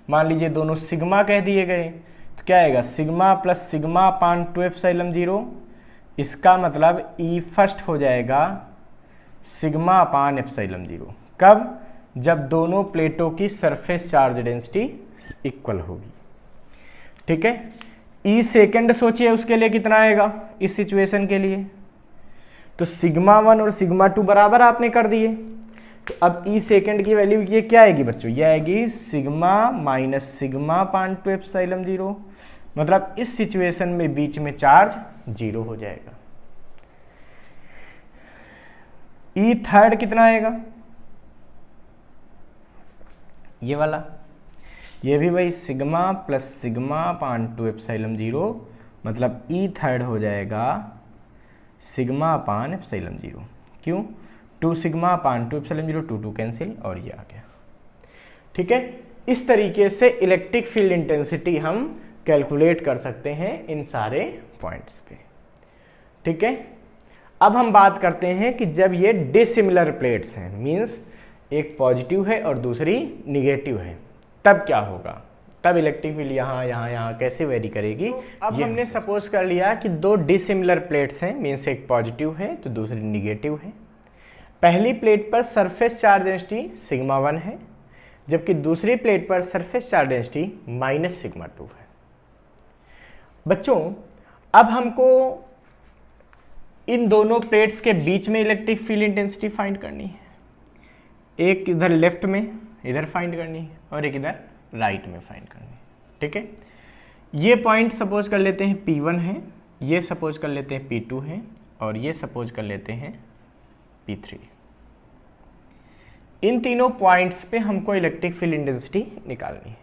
मान लीजिए दोनों सिग्मा कह दिए गए, तो क्या आएगा, sigma plus sigma upon 2 epsilon 0। इसका मतलब ई फर्स्ट हो जाएगा सिग्मा अपान एप्सिलॉन 0। कब, जब दोनों प्लेटों की सरफेस चार्ज डेंसिटी इक्वल होगी। ठीक है, ई सेकेंड सोचिए उसके लिए कितना आएगा इस सिचुएशन के लिए, तो सिग्मा 1 और सिग्मा 2 बराबर आपने कर दिए। तो अब ई सेकेंड की वैल्यू ये क्या आएगी बच्चों, ये आएगी sigma minus sigma upon 2 epsilon 0। मतलब इस सिचुएशन में बीच में चार्ज 0 हो जाएगा। ई थर्ड कितना आएगा, ये वाला, ये भी वही sigma plus sigma upon 2 epsilon 0। मतलब ई थर्ड हो जाएगा सिग्मा अपान एप्सिलॉन 0। क्यों, 2 सिग्मा अपान 2 एप्सिलॉन 0, 2 2 कैंसिल और ये आ गया। ठीक है, इस तरीके से इलेक्ट्रिक फील्ड इंटेंसिटी हम कैलकुलेट कर सकते हैं इन सारे पॉइंट्स पे। ठीक है, अब हम बात करते हैं कि जब ये डिसिमिलर प्लेट्स हैं, मींस एक पॉजिटिव है और दूसरी निगेटिव है, तब क्या होगा, तब इलेक्ट्रिक फील्ड यहाँ यहाँ यहाँ कैसे वेरी करेगी। तो अब हमने सपोज कर लिया कि दो डिसिमिलर प्लेट्स हैं, मीन्स एक पॉजिटिव है तो दूसरी निगेटिव है। पहली प्लेट पर सरफेस चार्ज डेंसिटी सिग्मा 1 है, जबकि दूसरी प्लेट पर surface charge density minus sigma 2 है। बच्चों अब हमको इन दोनों प्लेट्स के बीच में इलेक्ट्रिक फील्ड इंटेंसिटी फाइंड करनी है। एक इधर लेफ्ट में इधर फाइंड करनी है और एक इधर राइट में फाइंड करनी है। ठीक है, ये पॉइंट सपोज कर लेते हैं P1 है, ये सपोज कर लेते हैं P2 है और ये सपोज कर लेते हैं P3। इन तीनों पॉइंट्स पे हमको इलेक्ट्रिक फील्ड इंटेंसिटी निकालनी है।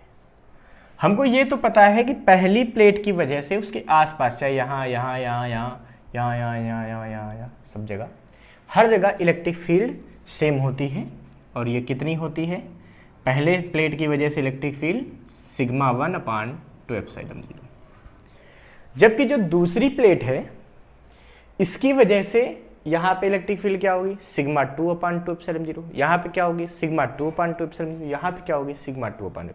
हमको ये तो पता है कि पहली प्लेट की वजह से उसके आसपास, चाहे यहाँ यहाँ यहाँ यहाँ यहाँ यहाँ यहाँ यहाँ यहाँ यहाँ सब जगह, हर जगह इलेक्ट्रिक फील्ड सेम होती है। और ये कितनी होती है, पहले प्लेट की वजह से electric field sigma 1 upon 2 epsilon 0। जबकि जो दूसरी प्लेट है इसकी वजह से यहाँ पे इलेक्ट्रिक फील्ड क्या होगी, सिग्मा 2 अपान 2 एप्सिलॉन 0। यहाँ पे क्या होगी, सिग्मा 2 अपान 2 एप्सिलॉन 0। यहाँ पे क्या होगी, सिग्मा 2 अपान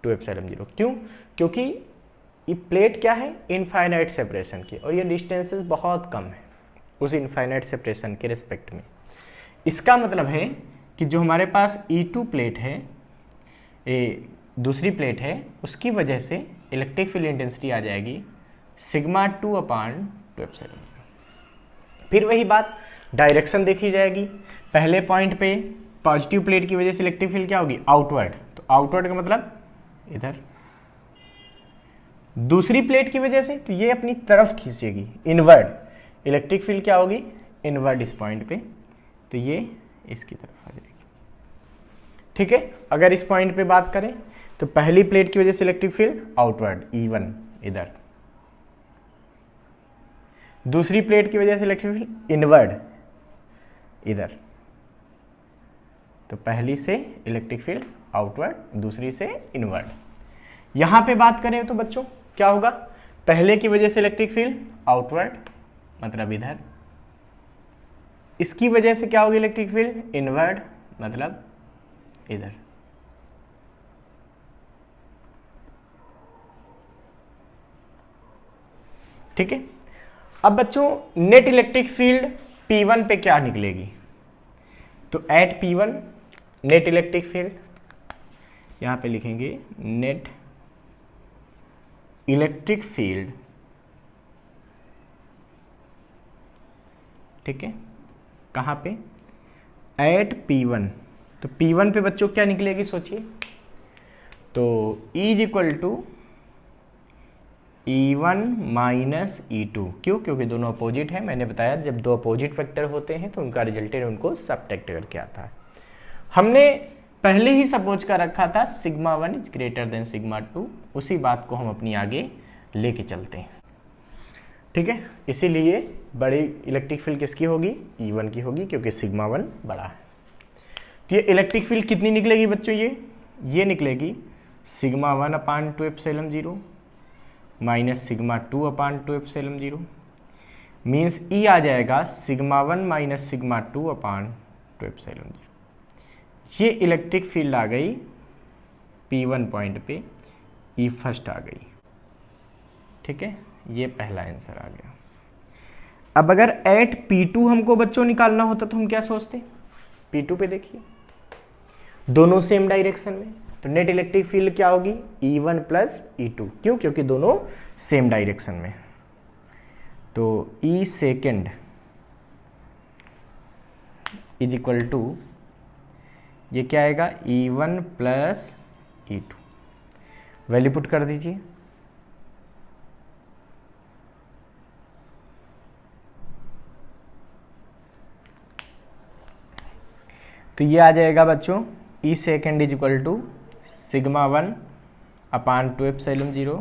2 एप्सिलॉन 0। क्यों, क्योंकि ये प्लेट क्या है, इनफाइनाइट सेपरेशन की, और ये डिस्टेंसेस बहुत कम है उस इनफाइनाइट सेपरेशन के रिस्पेक्ट में। इसका मतलब है कि जो हमारे पास E2 प्लेट है, दूसरी प्लेट है, उसकी वजह से इलेक्ट्रिक फील्ड इंटेंसिटी आ जाएगी सिग्मा 2 अपान 2 एप्सिलॉन 0। फिर वही बात, डायरेक्शन देखी जाएगी। पहले पॉइंट पे पॉजिटिव प्लेट की वजह से इलेक्ट्रिक फील्ड क्या होगी, आउटवर्ड, तो आउटवर्ड का मतलब इधर। दूसरी प्लेट की वजह से तो ये अपनी तरफ खींचेगी, इनवर्ड, इलेक्ट्रिक फील्ड क्या होगी, इनवर्ड इस पॉइंट पे, तो ये इसकी तरफ आ जाएगी। ठीक है, अगर इस पॉइंट पे बात करें तो पहली प्लेट की वजह से इलेक्ट्रिक फील्ड आउटवर्ड E1 इधर, दूसरी प्लेट की वजह से इलेक्ट्रिक फील्ड इनवर्ड इधर। तो पहली से इलेक्ट्रिक फील्ड आउटवर्ड, दूसरी से इनवर्ड। यहां पे बात करें तो बच्चों क्या होगा, पहले की वजह से इलेक्ट्रिक फील्ड आउटवर्ड मतलब इधर, इसकी वजह से क्या होगी इलेक्ट्रिक फील्ड इनवर्ड मतलब इधर। ठीक है। अब बच्चों नेट इलेक्ट्रिक फील्ड P1 पे क्या निकलेगी, तो eight P1 net electric field, यहां पे लिखेंगे नेट इलेक्ट्रिक फील्ड, ठीक है, कहां पे, एट P1। तो P1 पे बच्चों क्या निकलेगी सोचिए, तो E is equal to E1 minus E2। क्यों, क्योंकि दोनों अपोजिट है। मैंने बताया जब दो अपोजिट वेक्टर होते हैं तो उनका रिजल्टेंट उनको सबट्रैक्ट करके आता है। हमने पहले ही सपोज कर रखा था sigma 1 is greater than sigma 2, उसी बात को हम अपनी आगे लेके चलते हैं, ठीक है। इसीलिए बड़ी इलेक्ट्रिक फील्ड किसकी होगी, E1 की होगी, क्योंकि सिग्मा 1 बड़ा है। तो ये इलेक्ट्रिक फील्ड कितनी निकलेगी बच्चों, ये निकलेगी sigma 1 upon 2 epsilon 0 minus sigma 2 upon 2 epsilon 0, means ई आ जाएगा sigma 1 minus sigma 2 upon 2 epsilon 0। ये इलेक्ट्रिक फील्ड आ गई P1 पॉइंट पे, ई फर्स्ट आ गई, ठीक है। ये पहला आंसर आ गया। अब अगर एट P2 हमको बच्चों निकालना होता तो हम क्या सोचते, P2 पे देखिए दोनों सेम डायरेक्शन में, तो नेट इलेक्ट्रिक फील्ड क्या होगी, E1 प्लस E2। क्यों, क्योंकि दोनों सेम डायरेक्शन में। तो E second is equal to, ये क्या आएगा, E1 plus E2। Value put कर दीजिए, तो ये आ जाएगा बच्चों E second is equal to sigma 1 upon 2 epsilon 0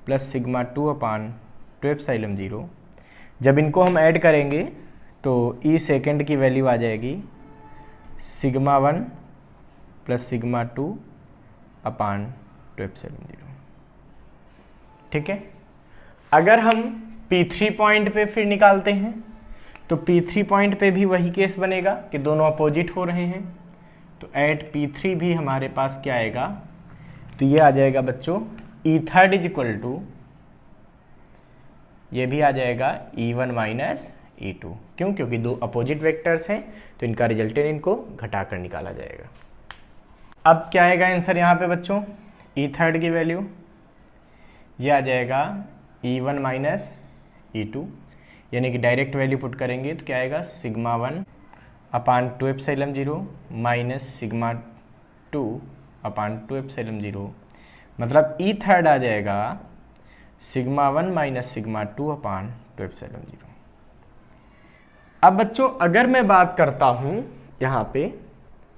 plus sigma 2 upon 2 epsilon 0। जब इनको हम ऐड करेंगे तो E सेकेंड की वैल्यू आ जाएगी sigma 1 plus sigma 2 upon 2 epsilon 0, ठीक है। अगर हम P3 पॉइंट पे फिर निकालते हैं तो P3 पॉइंट पे भी वही केस बनेगा कि दोनों अपोजिट हो रहे हैं, तो एट P3 भी हमारे पास क्या आएगा, तो ये आ जाएगा बच्चों E third is equal to, ये भी आ जाएगा E1 माइनस E2। क्यों, क्योंकि दो अपोजिट वेक्टर्स हैं तो इनका रिजल्टेंट इनको घटाकर निकाला जाएगा। अब क्या आएगा आंसर यहाँ पे बच्चों, E थर्ड की वैल्यू ये आ जाएगा E1 माइनस E2, यानी कि डायरेक्ट वैल्यू पुट करेंगे तो क्या आएगा sigma 1 upon 2 epsilon 0 minus sigma 2 upon 2 epsilon 0, मतलब E थर्ड आ जाएगा sigma 1 minus sigma 2 upon 2 epsilon 0। अब बच्चों अगर मैं बात करता हूं यहाँ पे,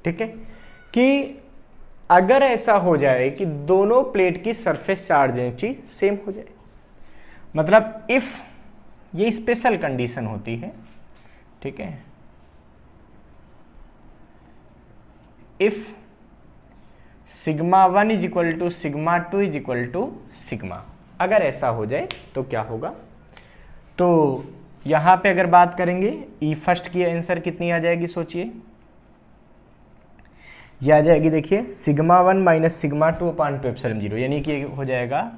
ठीक है, कि अगर ऐसा हो जाए कि दोनों प्लेट की सरफेस चार्ज डेंसिटी सेम हो जाए, मतलब इफ, ये स्पेशल कंडीशन होती है, ठीक है, if sigma 1 is equal to sigma 2 is equal to sigma, अगर ऐसा हो जाए तो क्या होगा, तो यहां पे अगर बात करेंगे ई फर्स्ट की आंसर कितनी आ जाएगी सोचिए, ये आ जाएगी देखिए sigma 1 minus sigma 2 upon 2 epsilon 0, यानी कि हो जाएगा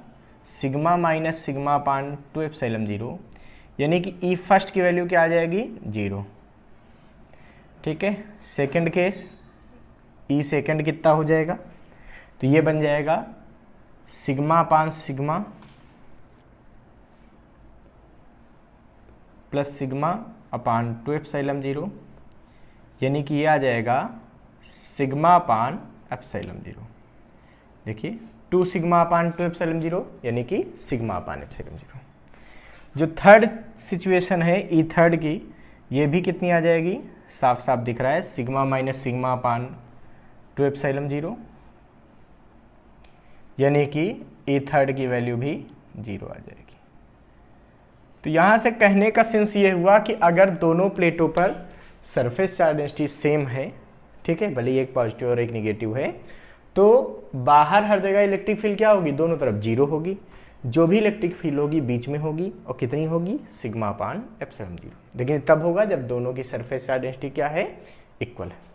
sigma minus sigma upon 2 epsilon 0, यानी कि ई फर्स्ट की वैल्यू क्या आ जाएगी 0, ठीक है। सेकंड केस ई सेकंड कितना हो जाएगा, तो ये बन जाएगा सिग्मा अपान sigma plus sigma upon 2 epsilon 0, यानी कि ये आ जाएगा सिग्मा अपान एप्सिलॉन 0। देखिए 2 सिग्मा अपान 2 एप्सिलॉन 0 यानी कि सिग्मा अपान एप्सिलॉन 0। जो थर्ड सिचुएशन है ई थर्ड की, ये भी कितनी आ जाएगी, साफ साफ दिख रहा है sigma minus sigma upon 2 epsilon 0, यानी कि ई थर्ड की वैल्यू भी 0 आ जाएगी। तो यहाँ से कहने का सेंस ये हुआ कि अगर दोनों प्लेटों पर सरफेस चार्ज डेंसिटी सेम है, ठीक है, भले एक पॉजिटिव और एक निगेटिव है, तो बाहर हर जगह इलेक्ट्रिक फील्ड क्या होगी, दोनों तरफ 0 होगी। जो भी इलेक्ट्रिक फील्ड होगी बीच में होगी, और कितनी होगी, सिग्मा अपान एप्सिलॉन 0। लेकिन तब होगा जब दोनों की सरफेस चार्ज डेंसिटी क्या है, इक्वल है।